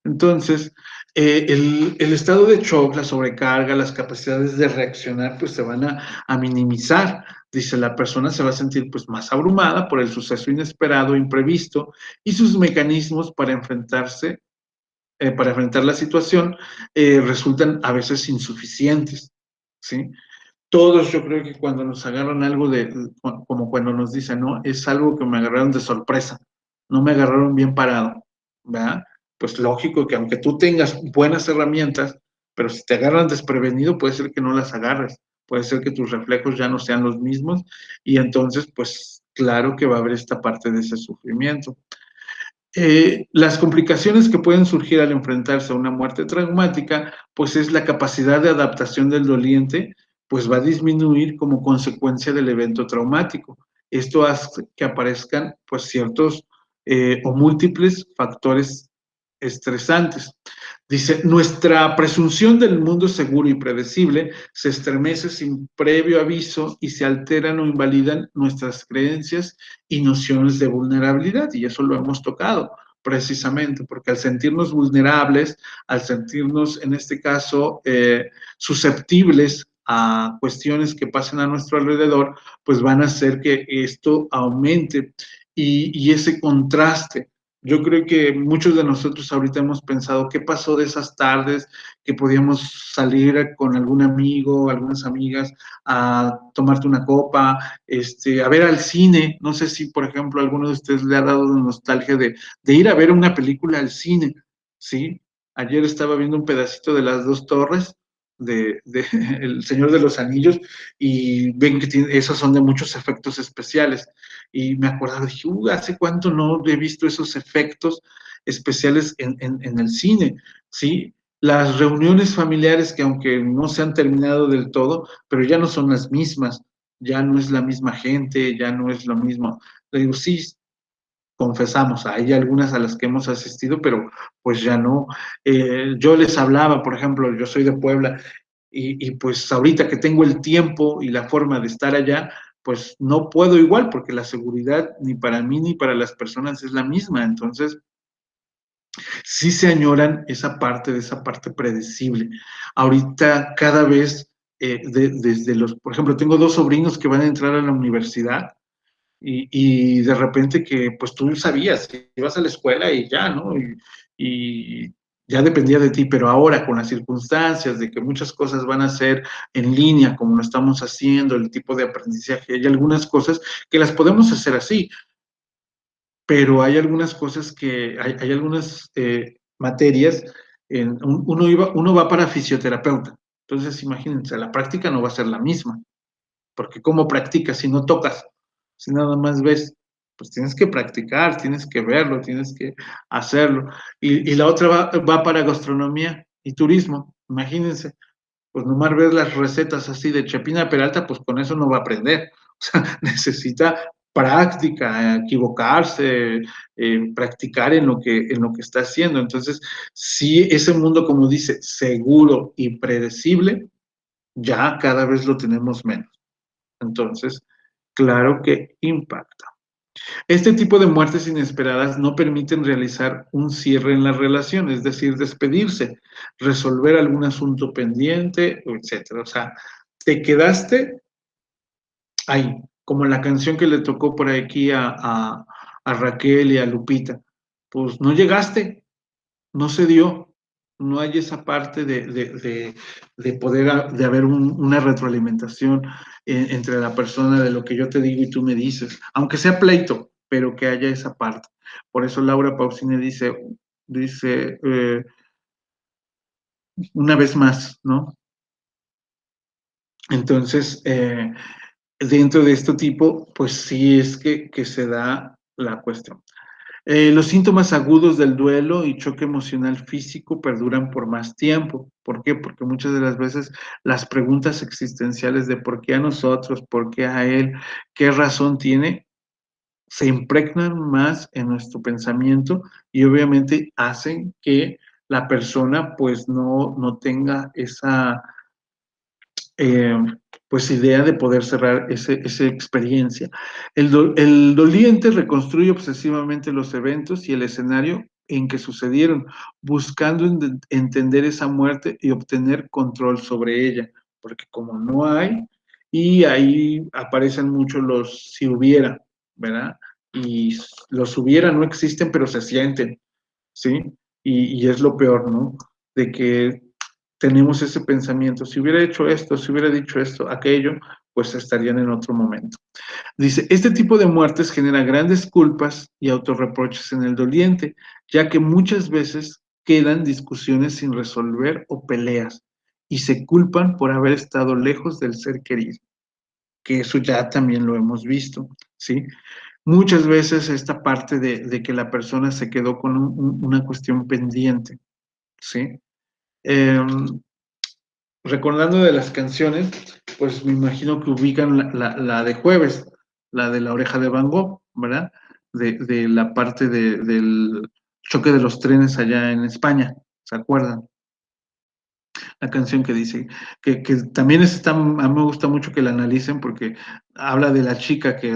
Entonces, el estado de shock, la sobrecarga, las capacidades de reaccionar, pues se van a minimizar. Dice, la persona se va a sentir pues más abrumada por el suceso inesperado, imprevisto, y sus mecanismos para enfrentarse, para enfrentar la situación, resultan a veces insuficientes, ¿sí? Todos, yo creo que cuando nos agarran algo como cuando nos dicen, ¿no? Es algo que me agarraron de sorpresa, no me agarraron bien parado, ¿verdad? Pues lógico que aunque tú tengas buenas herramientas, pero si te agarran desprevenido, puede ser que no las agarres, puede ser que tus reflejos ya no sean los mismos, y entonces, pues claro que va a haber esta parte de ese sufrimiento. Las complicaciones que pueden surgir al enfrentarse a una muerte traumática, pues es la capacidad de adaptación del doliente, pues va a disminuir como consecuencia del evento traumático. Esto hace que aparezcan pues ciertos o múltiples factores estresantes. Dice, nuestra presunción del mundo seguro y predecible se estremece sin previo aviso y se alteran o invalidan nuestras creencias y nociones de vulnerabilidad, y eso lo hemos tocado precisamente, porque al sentirnos vulnerables, al sentirnos, en este caso, susceptibles a cuestiones que pasen a nuestro alrededor, pues van a hacer que esto aumente y ese contraste. Yo creo que muchos de nosotros ahorita hemos pensado qué pasó de esas tardes que podíamos salir con algún amigo, algunas amigas a tomarte una copa, a ver al cine. No sé si, por ejemplo, a alguno de ustedes le ha dado nostalgia de ir a ver una película al cine, ¿sí? Ayer estaba viendo un pedacito de Las Dos Torres, de El Señor de los Anillos, y ven que esos son de muchos efectos especiales. Y me acordaba, dije, ¿hace cuánto no he visto esos efectos especiales en el cine? ¿Sí? Las reuniones familiares que aunque no se han terminado del todo, pero ya no son las mismas, ya no es la misma gente, ya no es lo mismo. Le digo, sí, confesamos, hay algunas a las que hemos asistido, pero pues ya no. Yo les hablaba, por ejemplo, yo soy de Puebla, y pues ahorita que tengo el tiempo y la forma de estar allá, pues no puedo igual, porque la seguridad ni para mí ni para las personas es la misma. Entonces, sí se añoran esa parte predecible. Ahorita cada vez, desde por ejemplo, tengo 2 sobrinos que van a entrar a la universidad, y de repente que pues tú sabías, ibas a la escuela y ya, ¿no? Y ya dependía de ti, pero ahora con las circunstancias de que muchas cosas van a ser en línea, como lo estamos haciendo, el tipo de aprendizaje, hay algunas cosas que las podemos hacer así, pero hay algunas cosas hay algunas materias, uno va para fisioterapeuta, entonces imagínense, la práctica no va a ser la misma, porque ¿cómo practicas si no tocas? Si nada más ves, pues tienes que practicar, tienes que verlo, tienes que hacerlo. Y la otra va para gastronomía y turismo, imagínense, pues nomás ver las recetas así de Chepina Peralta, pues con eso no va a aprender. O sea, necesita práctica, equivocarse, practicar en lo que está haciendo. Entonces, sí, ese mundo, como dice, seguro y predecible, ya cada vez lo tenemos menos. Entonces, claro que impacta. Este tipo de muertes inesperadas no permiten realizar un cierre en la relación, es decir, despedirse, resolver algún asunto pendiente, etcétera. O sea, te quedaste ahí, como la canción que le tocó por aquí a Raquel y a Lupita. Pues no llegaste, no se dio, no hay esa parte de poder, de haber una retroalimentación entre la persona de lo que yo te digo y tú me dices, aunque sea pleito, pero que haya esa parte. Por eso Laura Pausini dice una vez más, ¿no? Entonces, dentro de este tipo, pues sí es que se da la cuestión. Los síntomas agudos del duelo y choque emocional físico perduran por más tiempo. ¿Por qué? Porque muchas de las veces las preguntas existenciales de por qué a nosotros, por qué a él, qué razón tiene, se impregnan más en nuestro pensamiento y obviamente hacen que la persona pues no tenga pues idea de poder cerrar esa experiencia. El doliente reconstruye obsesivamente los eventos y el escenario en que sucedieron, buscando entender esa muerte y obtener control sobre ella, porque como no hay, y ahí aparecen mucho los si hubiera, ¿verdad? Y los hubiera no existen, pero se sienten, ¿sí? Y es lo peor, ¿no? De que tenemos ese pensamiento, si hubiera hecho esto, si hubiera dicho esto, aquello, pues estarían en otro momento. Dice, este tipo de muertes genera grandes culpas y autorreproches en el doliente, ya que muchas veces quedan discusiones sin resolver o peleas, y se culpan por haber estado lejos del ser querido, que eso ya también lo hemos visto, ¿sí? Muchas veces esta parte de que la persona se quedó con una cuestión pendiente, ¿sí? Recordando de las canciones, pues me imagino que ubican la de Jueves, la de La Oreja de Van Gogh, ¿verdad? De la parte del choque de los trenes allá en España, ¿se acuerdan? La canción que dice, que también está, a mí me gusta mucho que la analicen porque habla de la chica que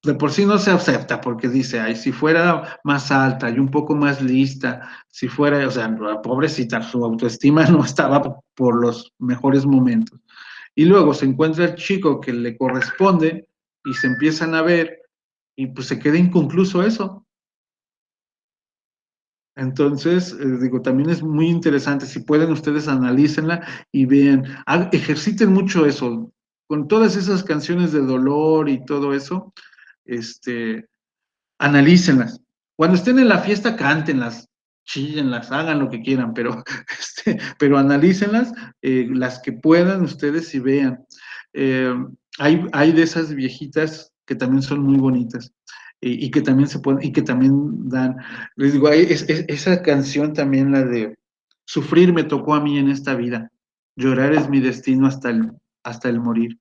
de por sí no se acepta porque dice, ay, si fuera más alta y un poco más lista, si fuera, o sea, pobrecita, su autoestima no estaba por los mejores momentos. Y luego se encuentra el chico que le corresponde y se empiezan a ver y pues se queda inconcluso eso. Entonces, digo, también es muy interesante, si pueden ustedes analícenla y vean, ejerciten mucho eso, con todas esas canciones de dolor y todo eso, analícenlas. Cuando estén en la fiesta, cántenlas, chillenlas, hagan lo que quieran, pero analícenlas, las que puedan ustedes y vean. Hay de esas viejitas que también son muy bonitas y que también se pueden, y que también dan, les digo, esa canción también, la de Sufrir me tocó a mí en esta vida, llorar es mi destino hasta el morir.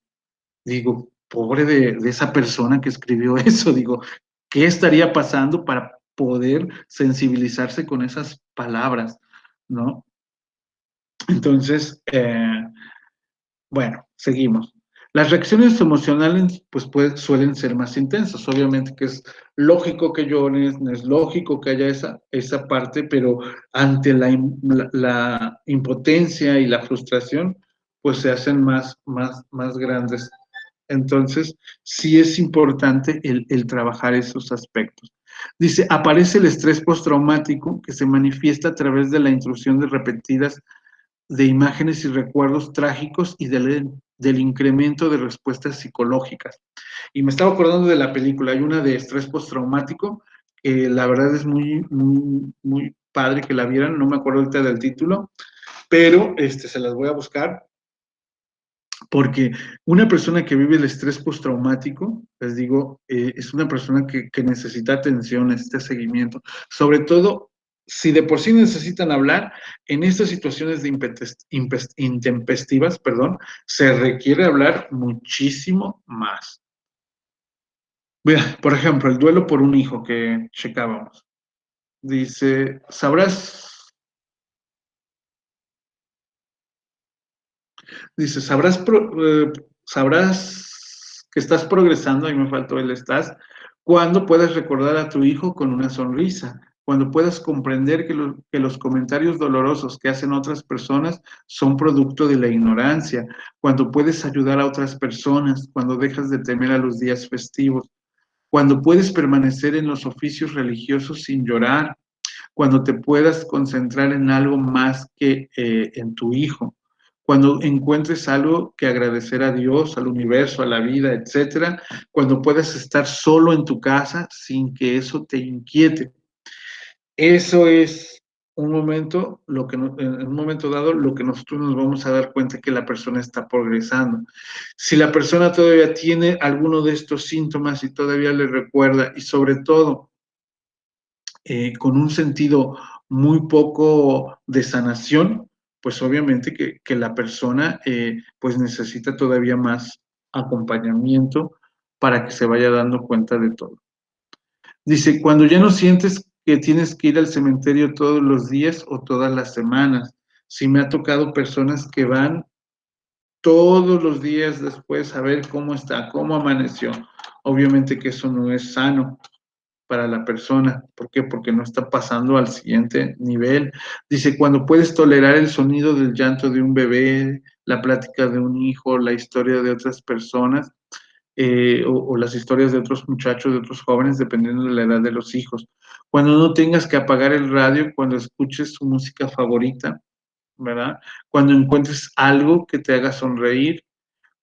Digo, pobre de esa persona que escribió eso, digo, ¿qué estaría pasando para poder sensibilizarse con esas palabras, ¿no? Entonces, bueno, seguimos. Las reacciones emocionales, pues, suelen ser más intensas. Obviamente que es lógico que llores, es lógico que haya esa parte, pero ante la impotencia y la frustración, pues se hacen más grandes. Entonces, sí es importante el trabajar esos aspectos. Dice, aparece el estrés postraumático que se manifiesta a través de la intrusión de repetidas de imágenes y recuerdos trágicos y del incremento de respuestas psicológicas. Y me estaba acordando de la película, hay una de estrés postraumático, que la verdad es muy, muy, muy padre que la vieran, no me acuerdo ahorita del título, pero se las voy a buscar, porque una persona que vive el estrés postraumático, les digo, es una persona que necesita atención, necesita seguimiento, sobre todo si de por sí necesitan hablar, en estas situaciones de intempestivas, se requiere hablar muchísimo más. Mira, por ejemplo, el duelo por un hijo que checábamos. Dice, sabrás que estás progresando, ahí me faltó el estás, cuando puedas recordar a tu hijo con una sonrisa, cuando puedas comprender que los comentarios dolorosos que hacen otras personas son producto de la ignorancia, cuando puedes ayudar a otras personas, cuando dejas de temer a los días festivos, cuando puedes permanecer en los oficios religiosos sin llorar, cuando te puedas concentrar en algo más que en tu hijo, cuando encuentres algo que agradecer a Dios, al universo, a la vida, etcétera, cuando puedas estar solo en tu casa sin que eso te inquiete. Eso es un momento, en un momento dado, lo que nosotros nos vamos a dar cuenta que la persona está progresando. Si la persona todavía tiene alguno de estos síntomas y todavía le recuerda, y sobre todo, con un sentido muy poco de sanación, pues obviamente que la persona pues necesita todavía más acompañamiento para que se vaya dando cuenta de todo. Dice, cuando ya no sientes que tienes que ir al cementerio todos los días o todas las semanas, si me ha tocado personas que van todos los días después a ver cómo está, cómo amaneció. Obviamente que eso no es sano para la persona. ¿Por qué? Porque no está pasando al siguiente nivel. Dice, cuando puedes tolerar el sonido del llanto de un bebé, la plática de un hijo, la historia de otras personas, o las historias de otros muchachos, de otros jóvenes, dependiendo de la edad de los hijos. Cuando no tengas que apagar el radio, cuando escuches su música favorita, ¿verdad? Cuando encuentres algo que te haga sonreír,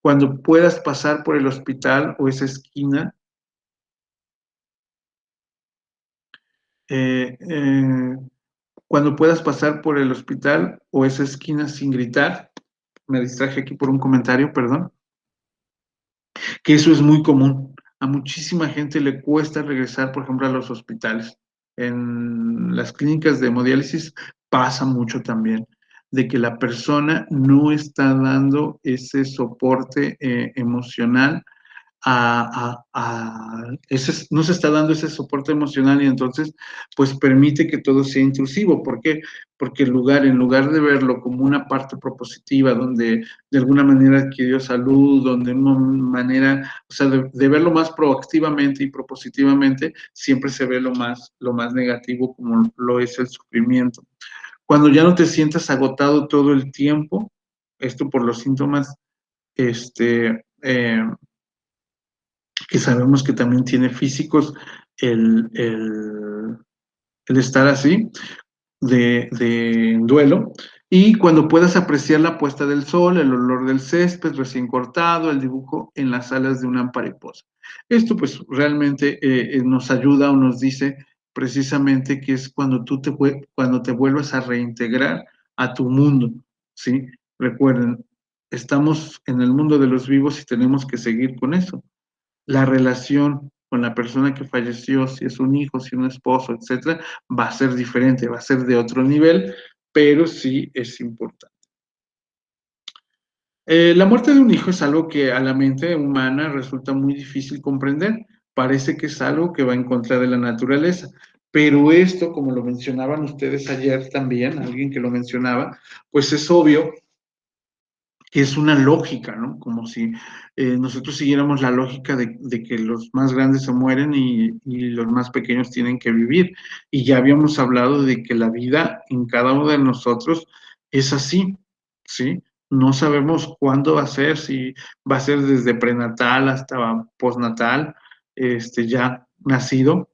cuando puedas pasar por el hospital o esa esquina, eh, eh, cuando puedas pasar por el hospital o esa esquina sin gritar, me distraje aquí por un comentario, perdón, que eso es muy común. A muchísima gente le cuesta regresar, por ejemplo, a los hospitales. En las clínicas de hemodiálisis pasa mucho también, de que la persona no está dando ese soporte emocional no se está dando ese soporte emocional y entonces pues permite que todo sea intrusivo. ¿Por qué? Porque en lugar de verlo como una parte propositiva donde de alguna manera adquirió salud, donde de una manera, o sea, de verlo más proactivamente y propositivamente, siempre se ve lo más negativo como lo es el sufrimiento. Cuando ya no te sientas agotado todo el tiempo, esto por los síntomas, que sabemos que también tiene físicos el estar así, de duelo, y cuando puedas apreciar la puesta del sol, el olor del césped recién cortado, el dibujo en las alas de una mariposa. Esto pues realmente nos ayuda o nos dice precisamente que es cuando cuando te vuelvas a reintegrar a tu mundo, ¿sí? Recuerden, estamos en el mundo de los vivos y tenemos que seguir con eso. La relación con la persona que falleció, si es un hijo, si un esposo, etcétera, va a ser diferente, va a ser de otro nivel, pero sí es importante. La muerte de un hijo es algo que a la mente humana resulta muy difícil comprender. Parece que es algo que va en contra de la naturaleza. Pero esto, como lo mencionaban ustedes ayer también, alguien que lo mencionaba, pues es obvio que es una lógica, ¿no? Como si nosotros siguiéramos la lógica de que los más grandes se mueren y los más pequeños tienen que vivir. Y ya habíamos hablado de que la vida en cada uno de nosotros es así, ¿sí? No sabemos cuándo va a ser, si va a ser desde prenatal hasta postnatal, ya nacido,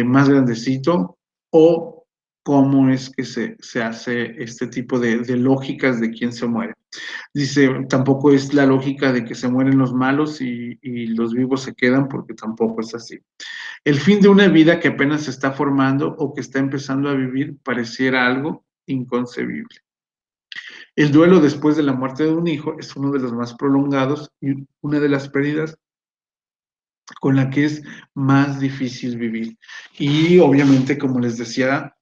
más grandecito, o cómo es que se hace este tipo de lógicas de quién se muere. Dice, tampoco es la lógica de que se mueren los malos y los vivos se quedan, porque tampoco es así. El fin de una vida que apenas se está formando o que está empezando a vivir pareciera algo inconcebible. El duelo después de la muerte de un hijo es uno de los más prolongados y una de las pérdidas con la que es más difícil vivir. Y obviamente, como les decía,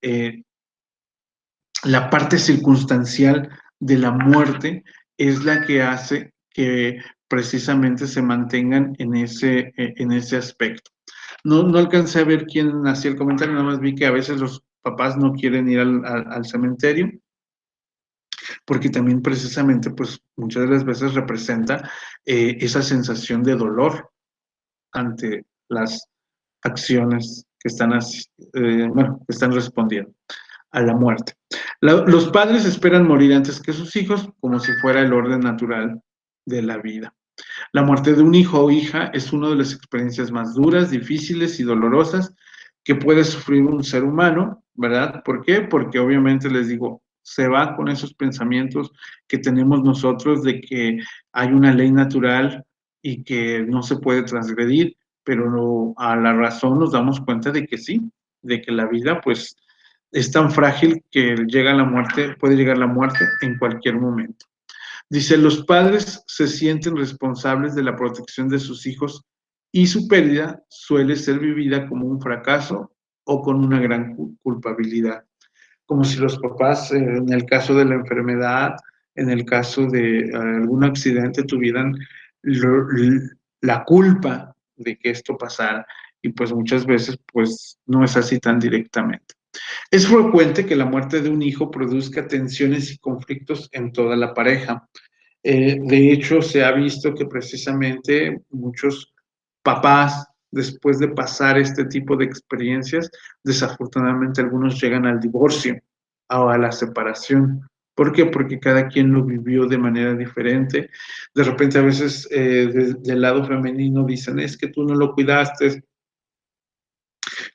la parte circunstancial de la muerte es la que hace que precisamente se mantengan en ese aspecto. No alcancé a ver quién hacía el comentario, nada más vi que a veces los papás no quieren ir al cementerio, porque también precisamente, pues muchas de las veces representa esa sensación de dolor ante las acciones que que están respondiendo a la muerte. Los padres esperan morir antes que sus hijos, como si fuera el orden natural de la vida. La muerte de un hijo o hija es una de las experiencias más duras, difíciles y dolorosas que puede sufrir un ser humano, ¿verdad? ¿Por qué? Porque obviamente les digo, se va con esos pensamientos que tenemos nosotros de que hay una ley natural y que no se puede transgredir, pero a la razón nos damos cuenta de que sí, de que la vida pues es tan frágil que puede llegar la muerte en cualquier momento. Dice, los padres se sienten responsables de la protección de sus hijos y su pérdida suele ser vivida como un fracaso o con una gran culpabilidad. Como si los papás, en el caso de la enfermedad, en el caso de algún accidente, tuvieran la culpa de que esto pasara. Y pues muchas veces pues no es así tan directamente. Es frecuente que la muerte de un hijo produzca tensiones y conflictos en toda la pareja. De hecho, se ha visto que precisamente muchos papás, después de pasar este tipo de experiencias, desafortunadamente algunos llegan al divorcio o a la separación. ¿Por qué? Porque cada quien lo vivió de manera diferente. De repente a veces del lado femenino dicen, es que tú no lo cuidaste,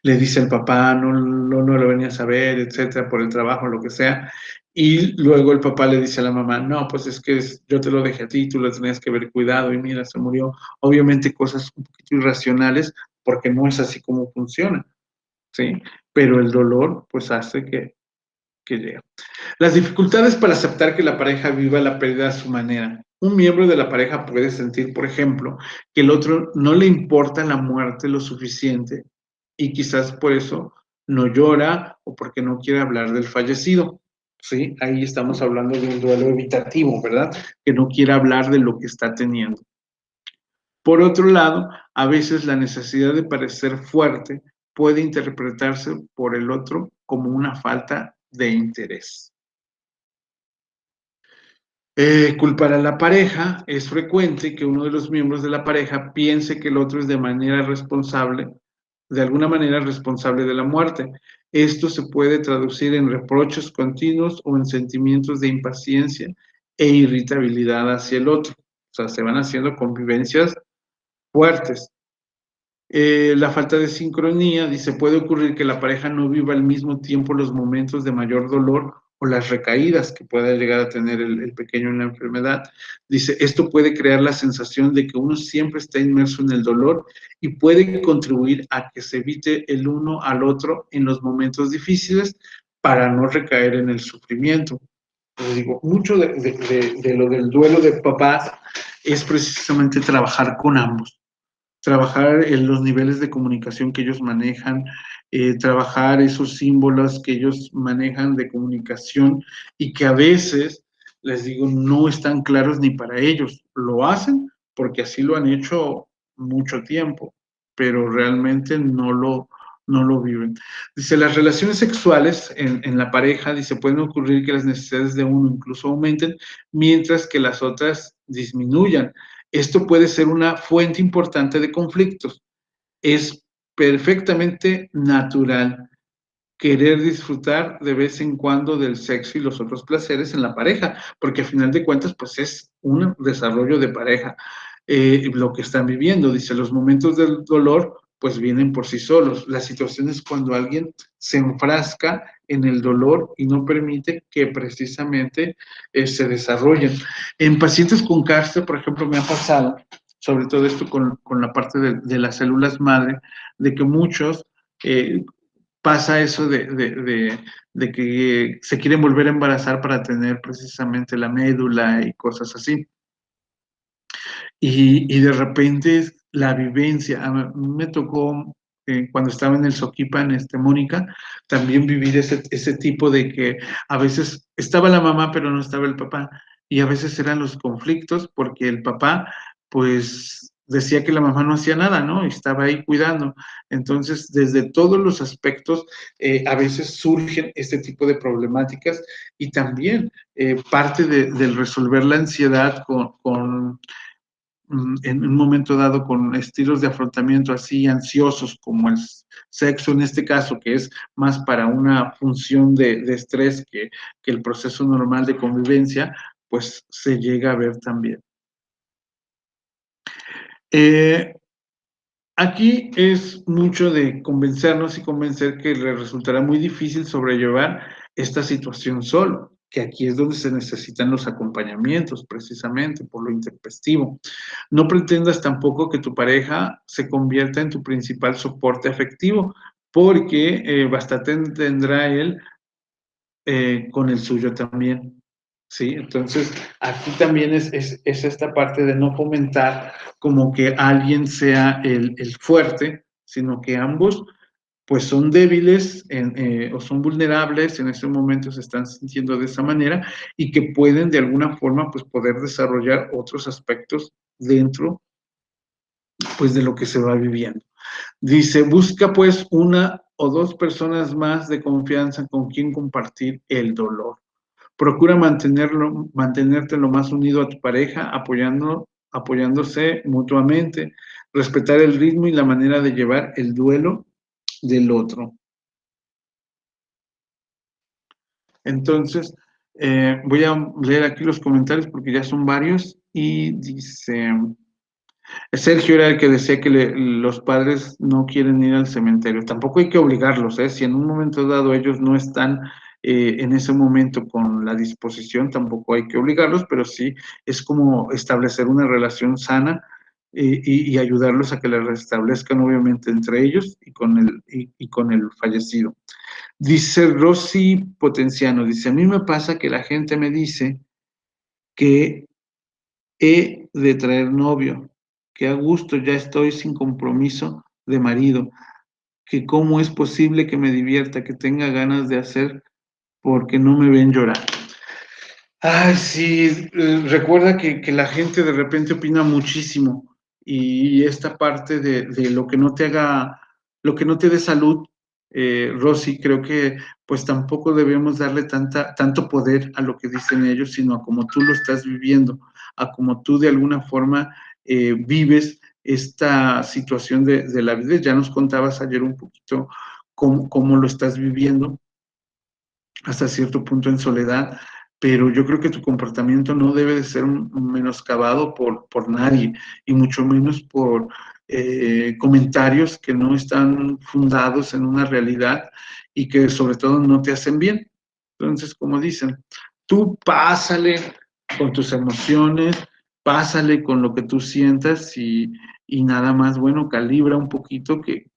le dice el papá, no lo venías a ver, etcétera, por el trabajo, lo que sea. Y luego el papá le dice a la mamá, no, pues es que yo te lo dejé a ti, tú lo tenías que haber cuidado y mira, se murió. Obviamente cosas un poquito irracionales porque no es así como funciona, ¿sí? Pero el dolor pues hace que llegue. Las dificultades para aceptar que la pareja viva la pérdida a su manera. Un miembro de la pareja puede sentir, por ejemplo, que el otro no le importa la muerte lo suficiente y quizás por eso no llora o porque no quiere hablar del fallecido. ¿Sí? Ahí estamos hablando de un duelo evitativo, ¿verdad? Que no quiere hablar de lo que está teniendo. Por otro lado, a veces la necesidad de parecer fuerte puede interpretarse por el otro como una falta de interés. Culpar a la pareja. Es frecuente que uno de los miembros de la pareja piense que el otro es de alguna manera responsable de la muerte. Esto se puede traducir en reproches continuos o en sentimientos de impaciencia e irritabilidad hacia el otro. O sea, se van haciendo convivencias fuertes. La falta de sincronía, dice, puede ocurrir que la pareja no viva al mismo tiempo los momentos de mayor dolor o las recaídas que pueda llegar a tener el pequeño en la enfermedad. Dice, esto puede crear la sensación de que uno siempre está inmerso en el dolor y puede contribuir a que se evite el uno al otro en los momentos difíciles para no recaer en el sufrimiento. Les digo, mucho de lo del duelo de papás es precisamente trabajar con ambos. Trabajar en los niveles de comunicación que ellos manejan, trabajar esos símbolos que ellos manejan de comunicación y que a veces, les digo, no están claros ni para ellos. Lo hacen porque así lo han hecho mucho tiempo, pero realmente no lo viven. Dice, las relaciones sexuales en la pareja, dice, pueden ocurrir que las necesidades de uno incluso aumenten, mientras que las otras disminuyan. Esto puede ser una fuente importante de conflictos. Es perfectamente natural querer disfrutar de vez en cuando del sexo y los otros placeres en la pareja, porque a final de cuentas, pues es un desarrollo de pareja. Lo que están viviendo, dice, los momentos del dolor, pues vienen por sí solos. La situación es cuando alguien se enfrasca en el dolor y no permite que precisamente se desarrollen. En pacientes con cáncer, por ejemplo, me ha pasado, sobre todo esto con la parte de las células madre, de que muchos pasa eso de que se quieren volver a embarazar para tener precisamente la médula y cosas así. Y de repente la vivencia, a mí me tocó cuando estaba en el Soquipan, Mónica, también vivir ese tipo de que a veces estaba la mamá pero no estaba el papá, y a veces eran los conflictos porque el papá pues decía que la mamá no hacía nada, ¿no? Y estaba ahí cuidando. Entonces, desde todos los aspectos, a veces surgen este tipo de problemáticas y también parte del resolver la ansiedad en un momento dado con estilos de afrontamiento así ansiosos como el sexo en este caso, que es más para una función de estrés que el proceso normal de convivencia, pues se llega a ver también. Aquí es mucho de convencernos y convencer que le resultará muy difícil sobrellevar esta situación solo, que aquí es donde se necesitan los acompañamientos, precisamente por lo intempestivo. No pretendas tampoco que tu pareja se convierta en tu principal soporte afectivo, porque bastante tendrá él con el suyo también. ¿Sí? Entonces, aquí también es esta parte de no fomentar como que alguien sea el fuerte, sino que ambos pues son débiles o son vulnerables, en ese momento se están sintiendo de esa manera y que pueden de alguna forma pues poder desarrollar otros aspectos dentro pues de lo que se va viviendo. Dice, busca pues una o dos personas más de confianza con quien compartir el dolor. Procura mantenerte lo más unido a tu pareja, apoyándose mutuamente, respetar el ritmo y la manera de llevar el duelo del otro. Entonces, voy a leer aquí los comentarios porque ya son varios y dice, Sergio era el que decía que los padres no quieren ir al cementerio. Tampoco hay que obligarlos, ¿eh? Si en un momento dado ellos no están en ese momento con la disposición, tampoco hay que obligarlos, pero sí es como establecer una relación sana y ayudarlos a que la restablezcan obviamente entre ellos y con el fallecido. Dice Rosy Potenciano, dice, a mí me pasa que la gente me dice que he de traer novio, que a gusto ya estoy sin compromiso de marido, que cómo es posible que me divierta, que tenga ganas de hacer porque no me ven llorar. Ay, sí, recuerda que la gente de repente opina muchísimo y esta parte de lo que no te haga, lo que no te dé salud, Rosy, creo que pues tampoco debemos darle tanto poder a lo que dicen ellos, sino a cómo tú lo estás viviendo, a cómo tú de alguna forma vives esta situación de la vida. Ya nos contabas ayer un poquito cómo lo estás viviendo hasta cierto punto en soledad, pero yo creo que tu comportamiento no debe de ser menoscabado por nadie, y mucho menos por comentarios que no están fundados en una realidad y que sobre todo no te hacen bien. Entonces, como dicen, tú pásale con tus emociones, pásale con lo que tú sientas y nada más, bueno, calibra un poquito que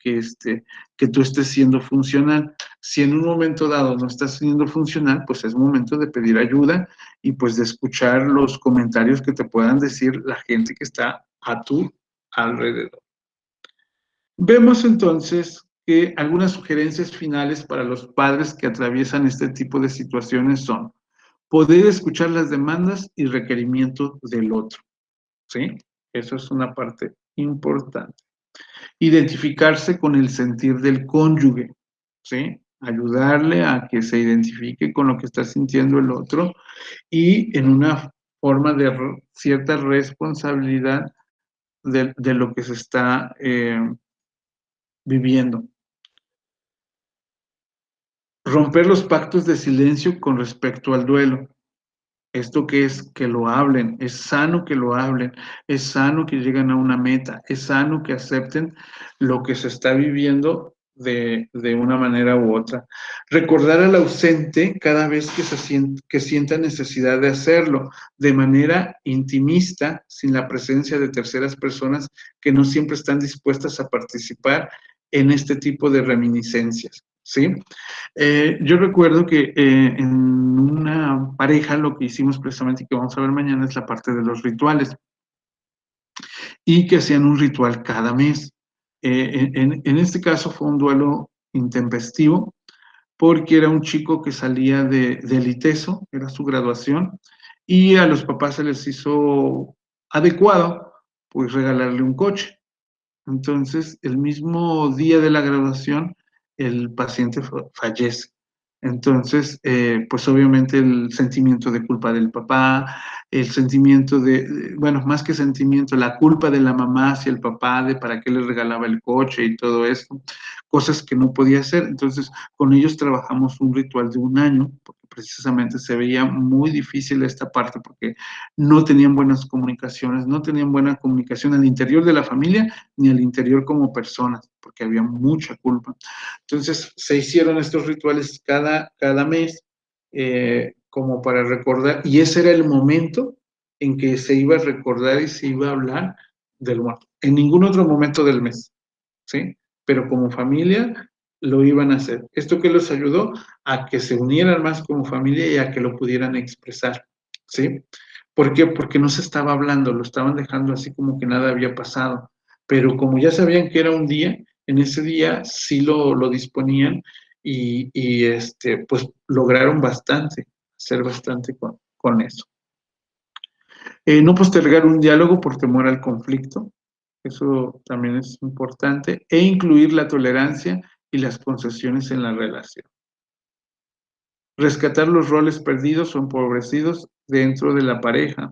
tú estés siendo funcional. Si en un momento dado no estás siendo funcional, pues es momento de pedir ayuda y pues de escuchar los comentarios que te puedan decir la gente que está a tu alrededor. Vemos entonces que algunas sugerencias finales para los padres que atraviesan este tipo de situaciones son poder escuchar las demandas y requerimientos del otro, ¿sí? Eso es una parte importante. Identificarse con el sentir del cónyuge, ¿sí? Ayudarle a que se identifique con lo que está sintiendo el otro y en una forma de cierta responsabilidad de lo que se está viviendo. Romper los pactos de silencio con respecto al duelo. ¿Esto qué es? Que lo hablen, es sano que lo hablen, es sano que lleguen a una meta, es sano que acepten lo que se está viviendo de una manera u otra. Recordar al ausente cada vez que sienta necesidad de hacerlo, de manera intimista, sin la presencia de terceras personas que no siempre están dispuestas a participar en este tipo de reminiscencias, ¿sí? Yo recuerdo que en una pareja lo que hicimos precisamente y que vamos a ver mañana es la parte de los rituales y que hacían un ritual cada mes. En este caso fue un duelo intempestivo porque era un chico que salía del ITESO, era su graduación, y a los papás se les hizo adecuado pues regalarle un coche. Entonces, el mismo día de la graduación, el paciente fallece. Entonces, pues obviamente el sentimiento de culpa del papá, el sentimiento bueno, más que sentimiento, la culpa de la mamá hacia el papá, de para qué le regalaba el coche y todo esto, cosas que no podía hacer. Entonces, con ellos trabajamos un ritual de un año, porque precisamente se veía muy difícil esta parte, porque no tenían buenas comunicaciones, no tenían buena comunicación al interior de la familia, ni al interior como personas, porque había mucha culpa. Entonces se hicieron estos rituales cada mes como para recordar, y ese era el momento en que se iba a recordar y se iba a hablar del muerto. En ningún otro momento del mes, ¿sí? Pero como familia lo iban a hacer. ¿Esto qué los ayudó? A que se unieran más como familia y a que lo pudieran expresar, ¿sí? ¿Por qué? Porque no se estaba hablando, lo estaban dejando así como que nada había pasado. Pero como ya sabían que era un día, en ese día sí lo disponían y pues lograron bastante, hacer bastante con eso. No postergar un diálogo por temor al conflicto, eso también es importante, e incluir la tolerancia y las concesiones en la relación. rescatar los roles perdidos o empobrecidos dentro de la pareja.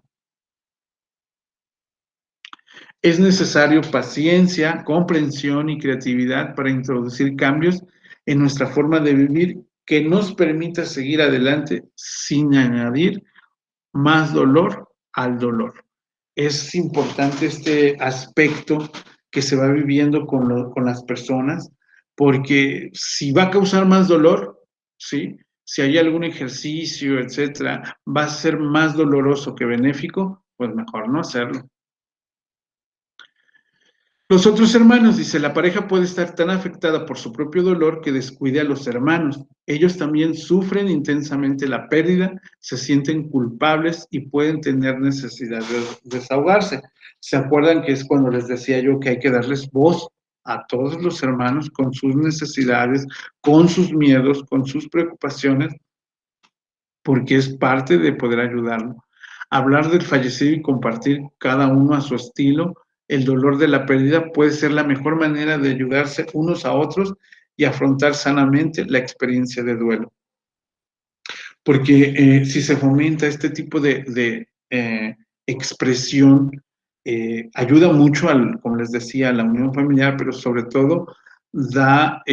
Es necesario paciencia, comprensión y creatividad para introducir cambios en nuestra forma de vivir que nos permita seguir adelante sin añadir más dolor al dolor. Es importante este aspecto que se va viviendo con las personas, porque si va a causar más dolor, ¿sí? Si hay algún ejercicio, etcétera, va a ser más doloroso que benéfico, pues mejor no hacerlo. Los otros hermanos, dice, la pareja puede estar tan afectada por su propio dolor que descuide a los hermanos. Ellos también sufren intensamente la pérdida, se sienten culpables y pueden tener necesidad de desahogarse. ¿Se acuerdan que es cuando les decía yo que hay que darles voz a todos los hermanos con sus necesidades, con sus miedos, con sus preocupaciones? Porque es parte de poder ayudarlo. Hablar del fallecido y compartir cada uno a su estilo el dolor de la pérdida puede ser la mejor manera de ayudarse unos a otros y afrontar sanamente la experiencia de duelo. Porque si se fomenta este tipo de expresión, ayuda mucho, como les decía, a la unión familiar, pero sobre todo da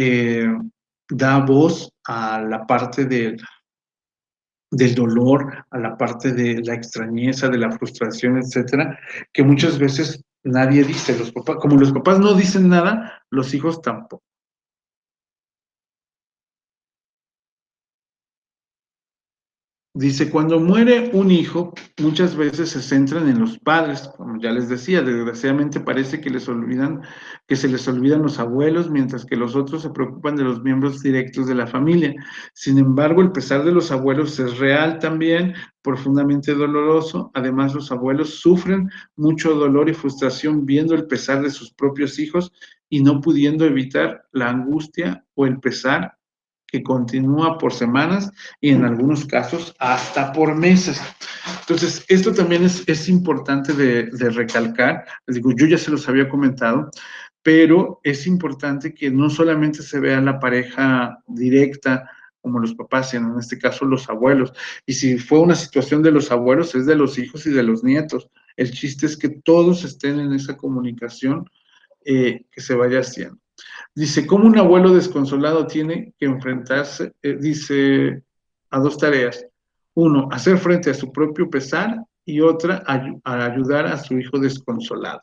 voz a la parte del dolor, a la parte de la extrañeza, de la frustración, etcétera, que muchas veces nadie dice. Los papás, como los papás no dicen nada, los hijos tampoco. Dice, cuando muere un hijo, muchas veces se centran en los padres, como ya les decía, desgraciadamente parece que se les olvidan los abuelos, mientras que los otros se preocupan de los miembros directos de la familia. Sin embargo, el pesar de los abuelos es real también, profundamente doloroso. Además, los abuelos sufren mucho dolor y frustración viendo el pesar de sus propios hijos y no pudiendo evitar la angustia o el pesar que continúa por semanas y en algunos casos hasta por meses. Entonces, esto también es importante de recalcar. Les digo, yo ya se los había comentado, pero es importante que no solamente se vea la pareja directa, como los papás, sino en este caso los abuelos. Y si fue una situación de los abuelos, es de los hijos y de los nietos. El chiste es que todos estén en esa comunicación que se vaya haciendo. Dice, ¿cómo un abuelo desconsolado tiene que enfrentarse, dice, a dos tareas? Uno, hacer frente a su propio pesar y otra, a ayudar a su hijo desconsolado.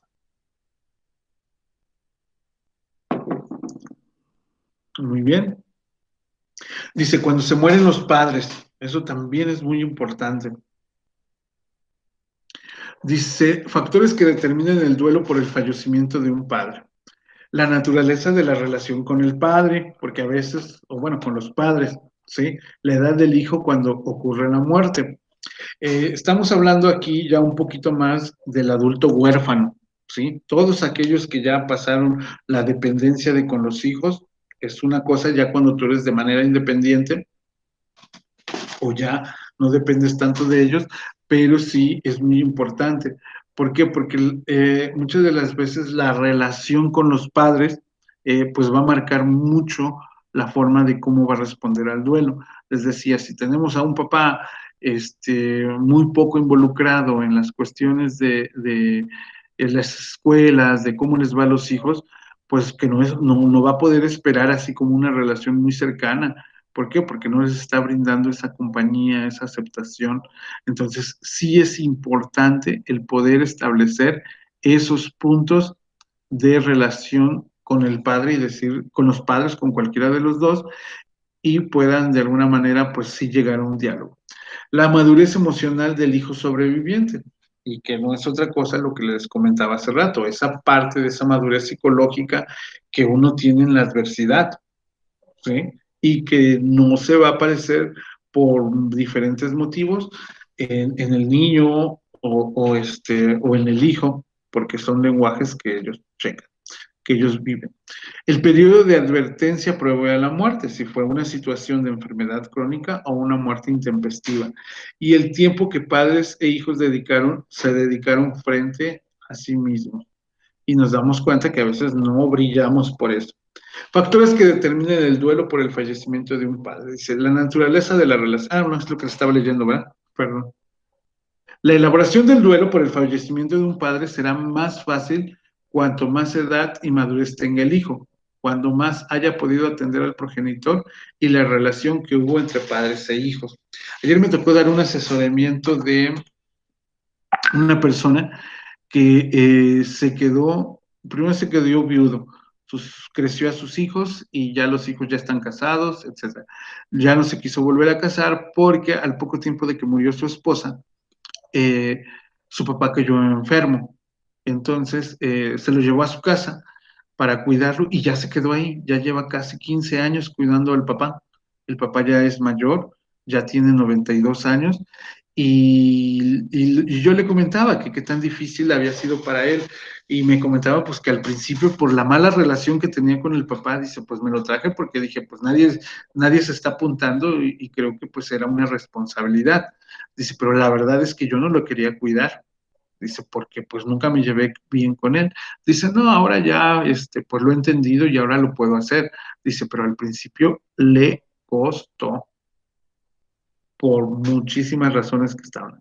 Muy bien. Dice, cuando se mueren los padres, eso también es muy importante. Dice, factores que determinan el duelo por el fallecimiento de un padre. La naturaleza de la relación con el padre, porque a veces, o bueno, con los padres, ¿sí? La edad del hijo cuando ocurre la muerte. Estamos hablando aquí ya un poquito más del adulto huérfano, ¿sí? Todos aquellos que ya pasaron la dependencia de con los hijos, es una cosa ya cuando tú eres de manera independiente o ya no dependes tanto de ellos, pero sí es muy importante. ¿Por qué? Porque muchas de las veces la relación con los padres pues va a marcar mucho la forma de cómo va a responder al duelo. Les decía, si tenemos a un papá muy poco involucrado en las cuestiones de las escuelas, de cómo les va a los hijos, pues que no va a poder esperar así como una relación muy cercana. ¿Por qué? Porque no les está brindando esa compañía, esa aceptación. Entonces, sí es importante el poder establecer esos puntos de relación con el padre y decir, con los padres, con cualquiera de los dos, y puedan de alguna manera, pues sí llegar a un diálogo. La madurez emocional del hijo sobreviviente, y que no es otra cosa lo que les comentaba hace rato, esa parte de esa madurez psicológica que uno tiene en la adversidad, ¿sí? Y que no se va a aparecer por diferentes motivos en el niño o en el hijo, porque son lenguajes que ellos checan, que ellos viven. El periodo de advertencia prueba la muerte, si fue una situación de enfermedad crónica o una muerte intempestiva. Y el tiempo que padres e hijos se dedicaron frente a sí mismos. Y nos damos cuenta que a veces no brillamos por eso. Factores que determinan el duelo por el fallecimiento de un padre. Dice, la naturaleza de la relación. Ah, no, es lo que estaba leyendo, ¿verdad? Perdón. La elaboración del duelo por el fallecimiento de un padre será más fácil cuanto más edad y madurez tenga el hijo, cuando más haya podido atender al progenitor y la relación que hubo entre padres e hijos. Ayer me tocó dar un asesoramiento de una persona que primero se quedó viudo, creció a sus hijos y ya los hijos ya están casados, etc. Ya no se quiso volver a casar porque al poco tiempo de que murió su esposa, su papá cayó enfermo. Entonces se lo llevó a su casa para cuidarlo y ya se quedó ahí, ya lleva casi 15 años cuidando al papá. El papá ya es mayor, ya tiene 92 años y yo le comentaba que qué tan difícil había sido para él y me comentaba pues que al principio por la mala relación que tenía con el papá, dice pues me lo traje porque dije pues nadie se está apuntando y creo que pues era una responsabilidad. Dice, pero la verdad es que yo no lo quería cuidar. Dice, porque pues nunca me llevé bien con él. Dice, no, ahora ya, pues lo he entendido y ahora lo puedo hacer. Dice, pero al principio le costó por muchísimas razones que estaban.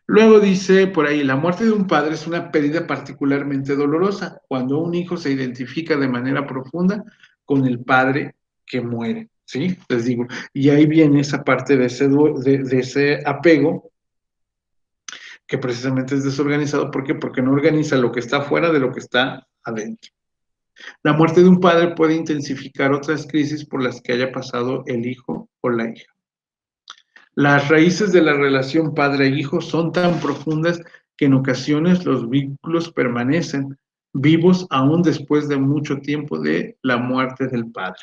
Luego dice por ahí, la muerte de un padre es una pérdida particularmente dolorosa cuando un hijo se identifica de manera profunda con el padre que muere, ¿sí? Les digo, y ahí viene esa parte de ese apego que precisamente es desorganizado. ¿Por qué? Porque no organiza lo que está fuera de lo que está adentro. La muerte de un padre puede intensificar otras crisis por las que haya pasado el hijo o la hija. Las raíces de la relación padre-hijo son tan profundas que en ocasiones los vínculos permanecen vivos aún después de mucho tiempo de la muerte del padre.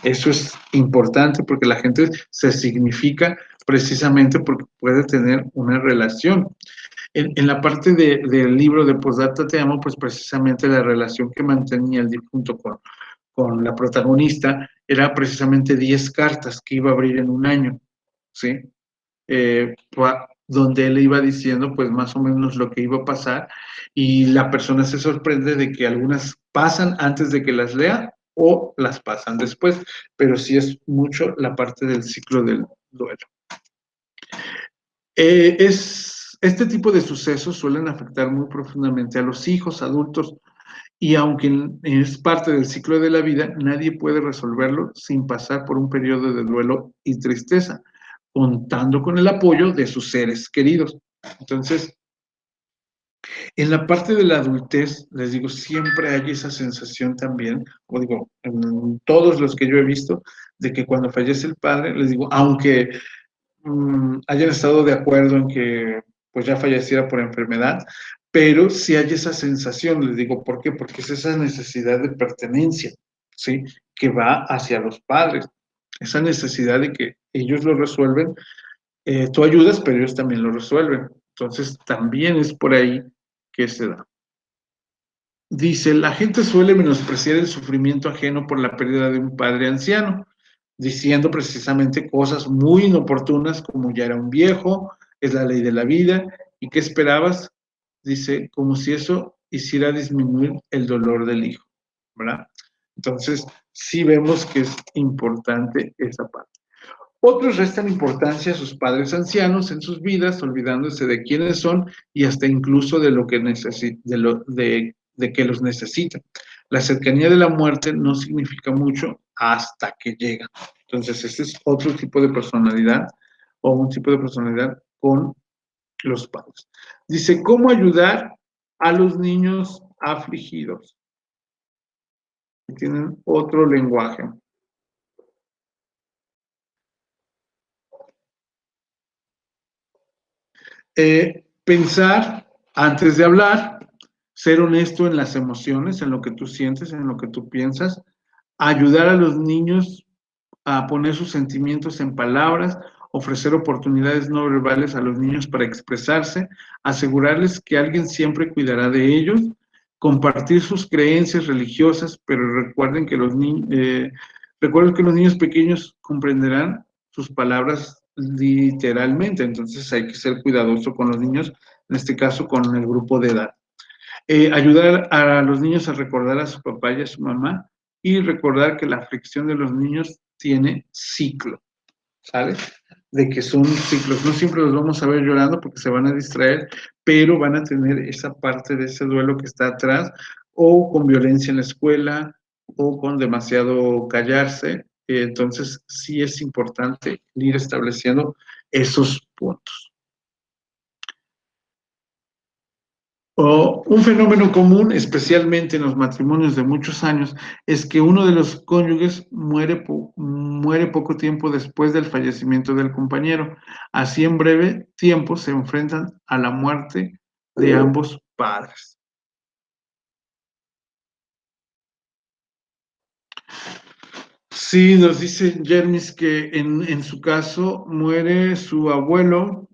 Eso es importante porque la gente se significa precisamente porque puede tener una relación. En la parte del libro de Postdata Te Amo, pues precisamente la relación que mantenía el difunto con la protagonista era precisamente 10 cartas que iba a abrir en un año, ¿sí? Donde él iba diciendo pues más o menos lo que iba a pasar y la persona se sorprende de que algunas pasan antes de que las lea o las pasan después, pero sí es mucho la parte del ciclo del duelo. Este tipo de sucesos suelen afectar muy profundamente a los hijos adultos y aunque es parte del ciclo de la vida, nadie puede resolverlo sin pasar por un periodo de duelo y tristeza, contando con el apoyo de sus seres queridos. Entonces, en la parte de la adultez, les digo, siempre hay esa sensación también, como digo, en todos los que yo he visto, de que cuando fallece el padre, les digo, aunque hayan estado de acuerdo en que pues ya falleciera por enfermedad, pero sí hay esa sensación, les digo, ¿por qué? Porque es esa necesidad de pertenencia, ¿sí? Que va hacia los padres, esa necesidad de que ellos lo resuelven, tú ayudas, pero ellos también lo resuelven. Entonces, también es por ahí que se da. Dice, la gente suele menospreciar el sufrimiento ajeno por la pérdida de un padre anciano, diciendo precisamente cosas muy inoportunas como ya era un viejo, es la ley de la vida, ¿y qué esperabas? Dice, como si eso hiciera disminuir el dolor del hijo, ¿verdad? Entonces, sí vemos que es importante esa parte. Otros restan importancia a sus padres ancianos en sus vidas, olvidándose de quiénes son y hasta incluso de lo que de que los necesitan. La cercanía de la muerte no significa mucho hasta que llega. Entonces, este es otro tipo de personalidad o un tipo de personalidad con los padres. Dice, ¿cómo ayudar a los niños afligidos? Tienen otro lenguaje. Pensar antes de hablar, ser honesto en las emociones, en lo que tú sientes, en lo que tú piensas, ayudar a los niños a poner sus sentimientos en palabras, ofrecer oportunidades no verbales a los niños para expresarse, asegurarles que alguien siempre cuidará de ellos, compartir sus creencias religiosas, pero recuerden que los niños pequeños comprenderán sus palabras literalmente, entonces hay que ser cuidadoso con los niños, en este caso con el grupo de edad. Ayudar a los niños a recordar a su papá y a su mamá y recordar que la aflicción de los niños tiene ciclo, ¿sale? De que son ciclos, no siempre los vamos a ver llorando porque se van a distraer, pero van a tener esa parte de ese duelo que está atrás, o con violencia en la escuela, o con demasiado callarse. Entonces, sí es importante ir estableciendo esos puntos. Un fenómeno común, especialmente en los matrimonios de muchos años, es que uno de los cónyuges muere poco tiempo después del fallecimiento del compañero. Así, en breve tiempo, se enfrentan a la muerte de ambos padres. Sí, nos dice Jermis que en su caso muere su abuelo.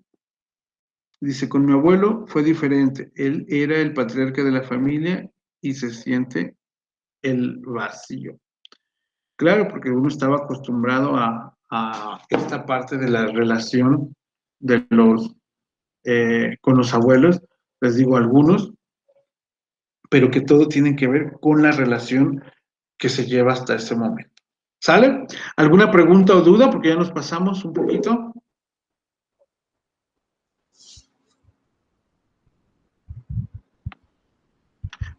Dice, con mi abuelo fue diferente. Él era el patriarca de la familia y se siente el vacío. Claro, porque uno estaba acostumbrado a esta parte de la relación de con los abuelos, les digo algunos, pero que todo tiene que ver con la relación que se lleva hasta ese momento. ¿Sale? ¿Alguna pregunta o duda? Porque ya nos pasamos un poquito.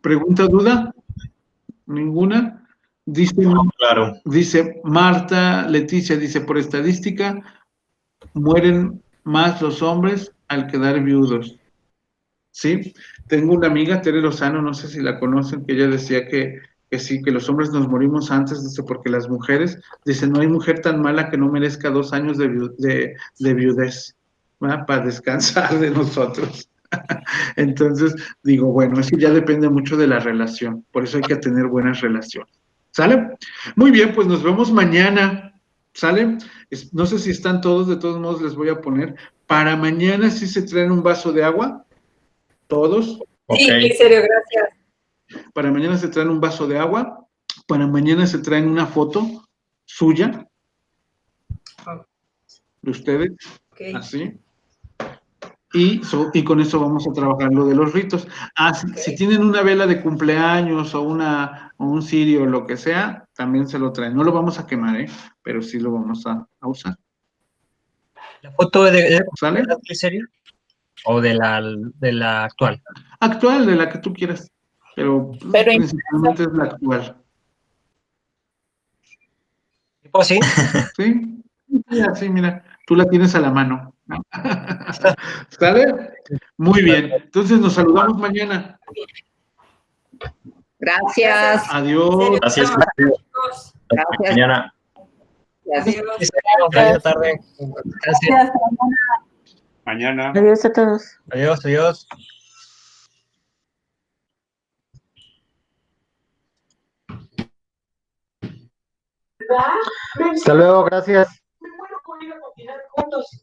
¿Pregunta o duda? ¿Ninguna? Claro. Dice Marta Leticia, dice, por estadística, mueren más los hombres al quedar viudos. ¿Sí? Tengo una amiga, Tere Lozano, no sé si la conocen, que ella decía que sí, que los hombres nos morimos antes, dice, porque las mujeres, dice, no hay mujer tan mala que no merezca 2 años de viudez, ¿verdad? Para descansar de nosotros. Entonces, digo, bueno, eso ya depende mucho de la relación, por eso hay que tener buenas relaciones. ¿Sale? Muy bien, pues nos vemos mañana. ¿Sale? No sé si están todos, de todos modos les voy a poner. Para mañana sí se traen un vaso de agua. ¿Todos? Sí, Ok. en serio, gracias. Para mañana se traen un vaso de agua. Para mañana se traen una foto suya. De ustedes. Okay. Así. Y con eso vamos a trabajar lo de los ritos. Si tienen una vela de cumpleaños o un cirio o lo que sea, también se lo traen. No lo vamos a quemar, pero sí lo vamos a usar. ¿La foto de ¿Sale? la serie? ¿O de la actual? Actual, de la que tú quieras. Pero principalmente es la actual. ¿Tipo así? ¿Sí? Sí, mira, tú la tienes a la mano. ¿Sale? Muy bien. Entonces nos saludamos mañana. Gracias. Adiós. Gracias. Chicos. Gracias. Mañana. Gracias. Buenas tardes. Gracias. Mañana. Adiós a todos. Adiós, adiós. Hasta luego, gracias. Me muero por ir a cocinar juntos.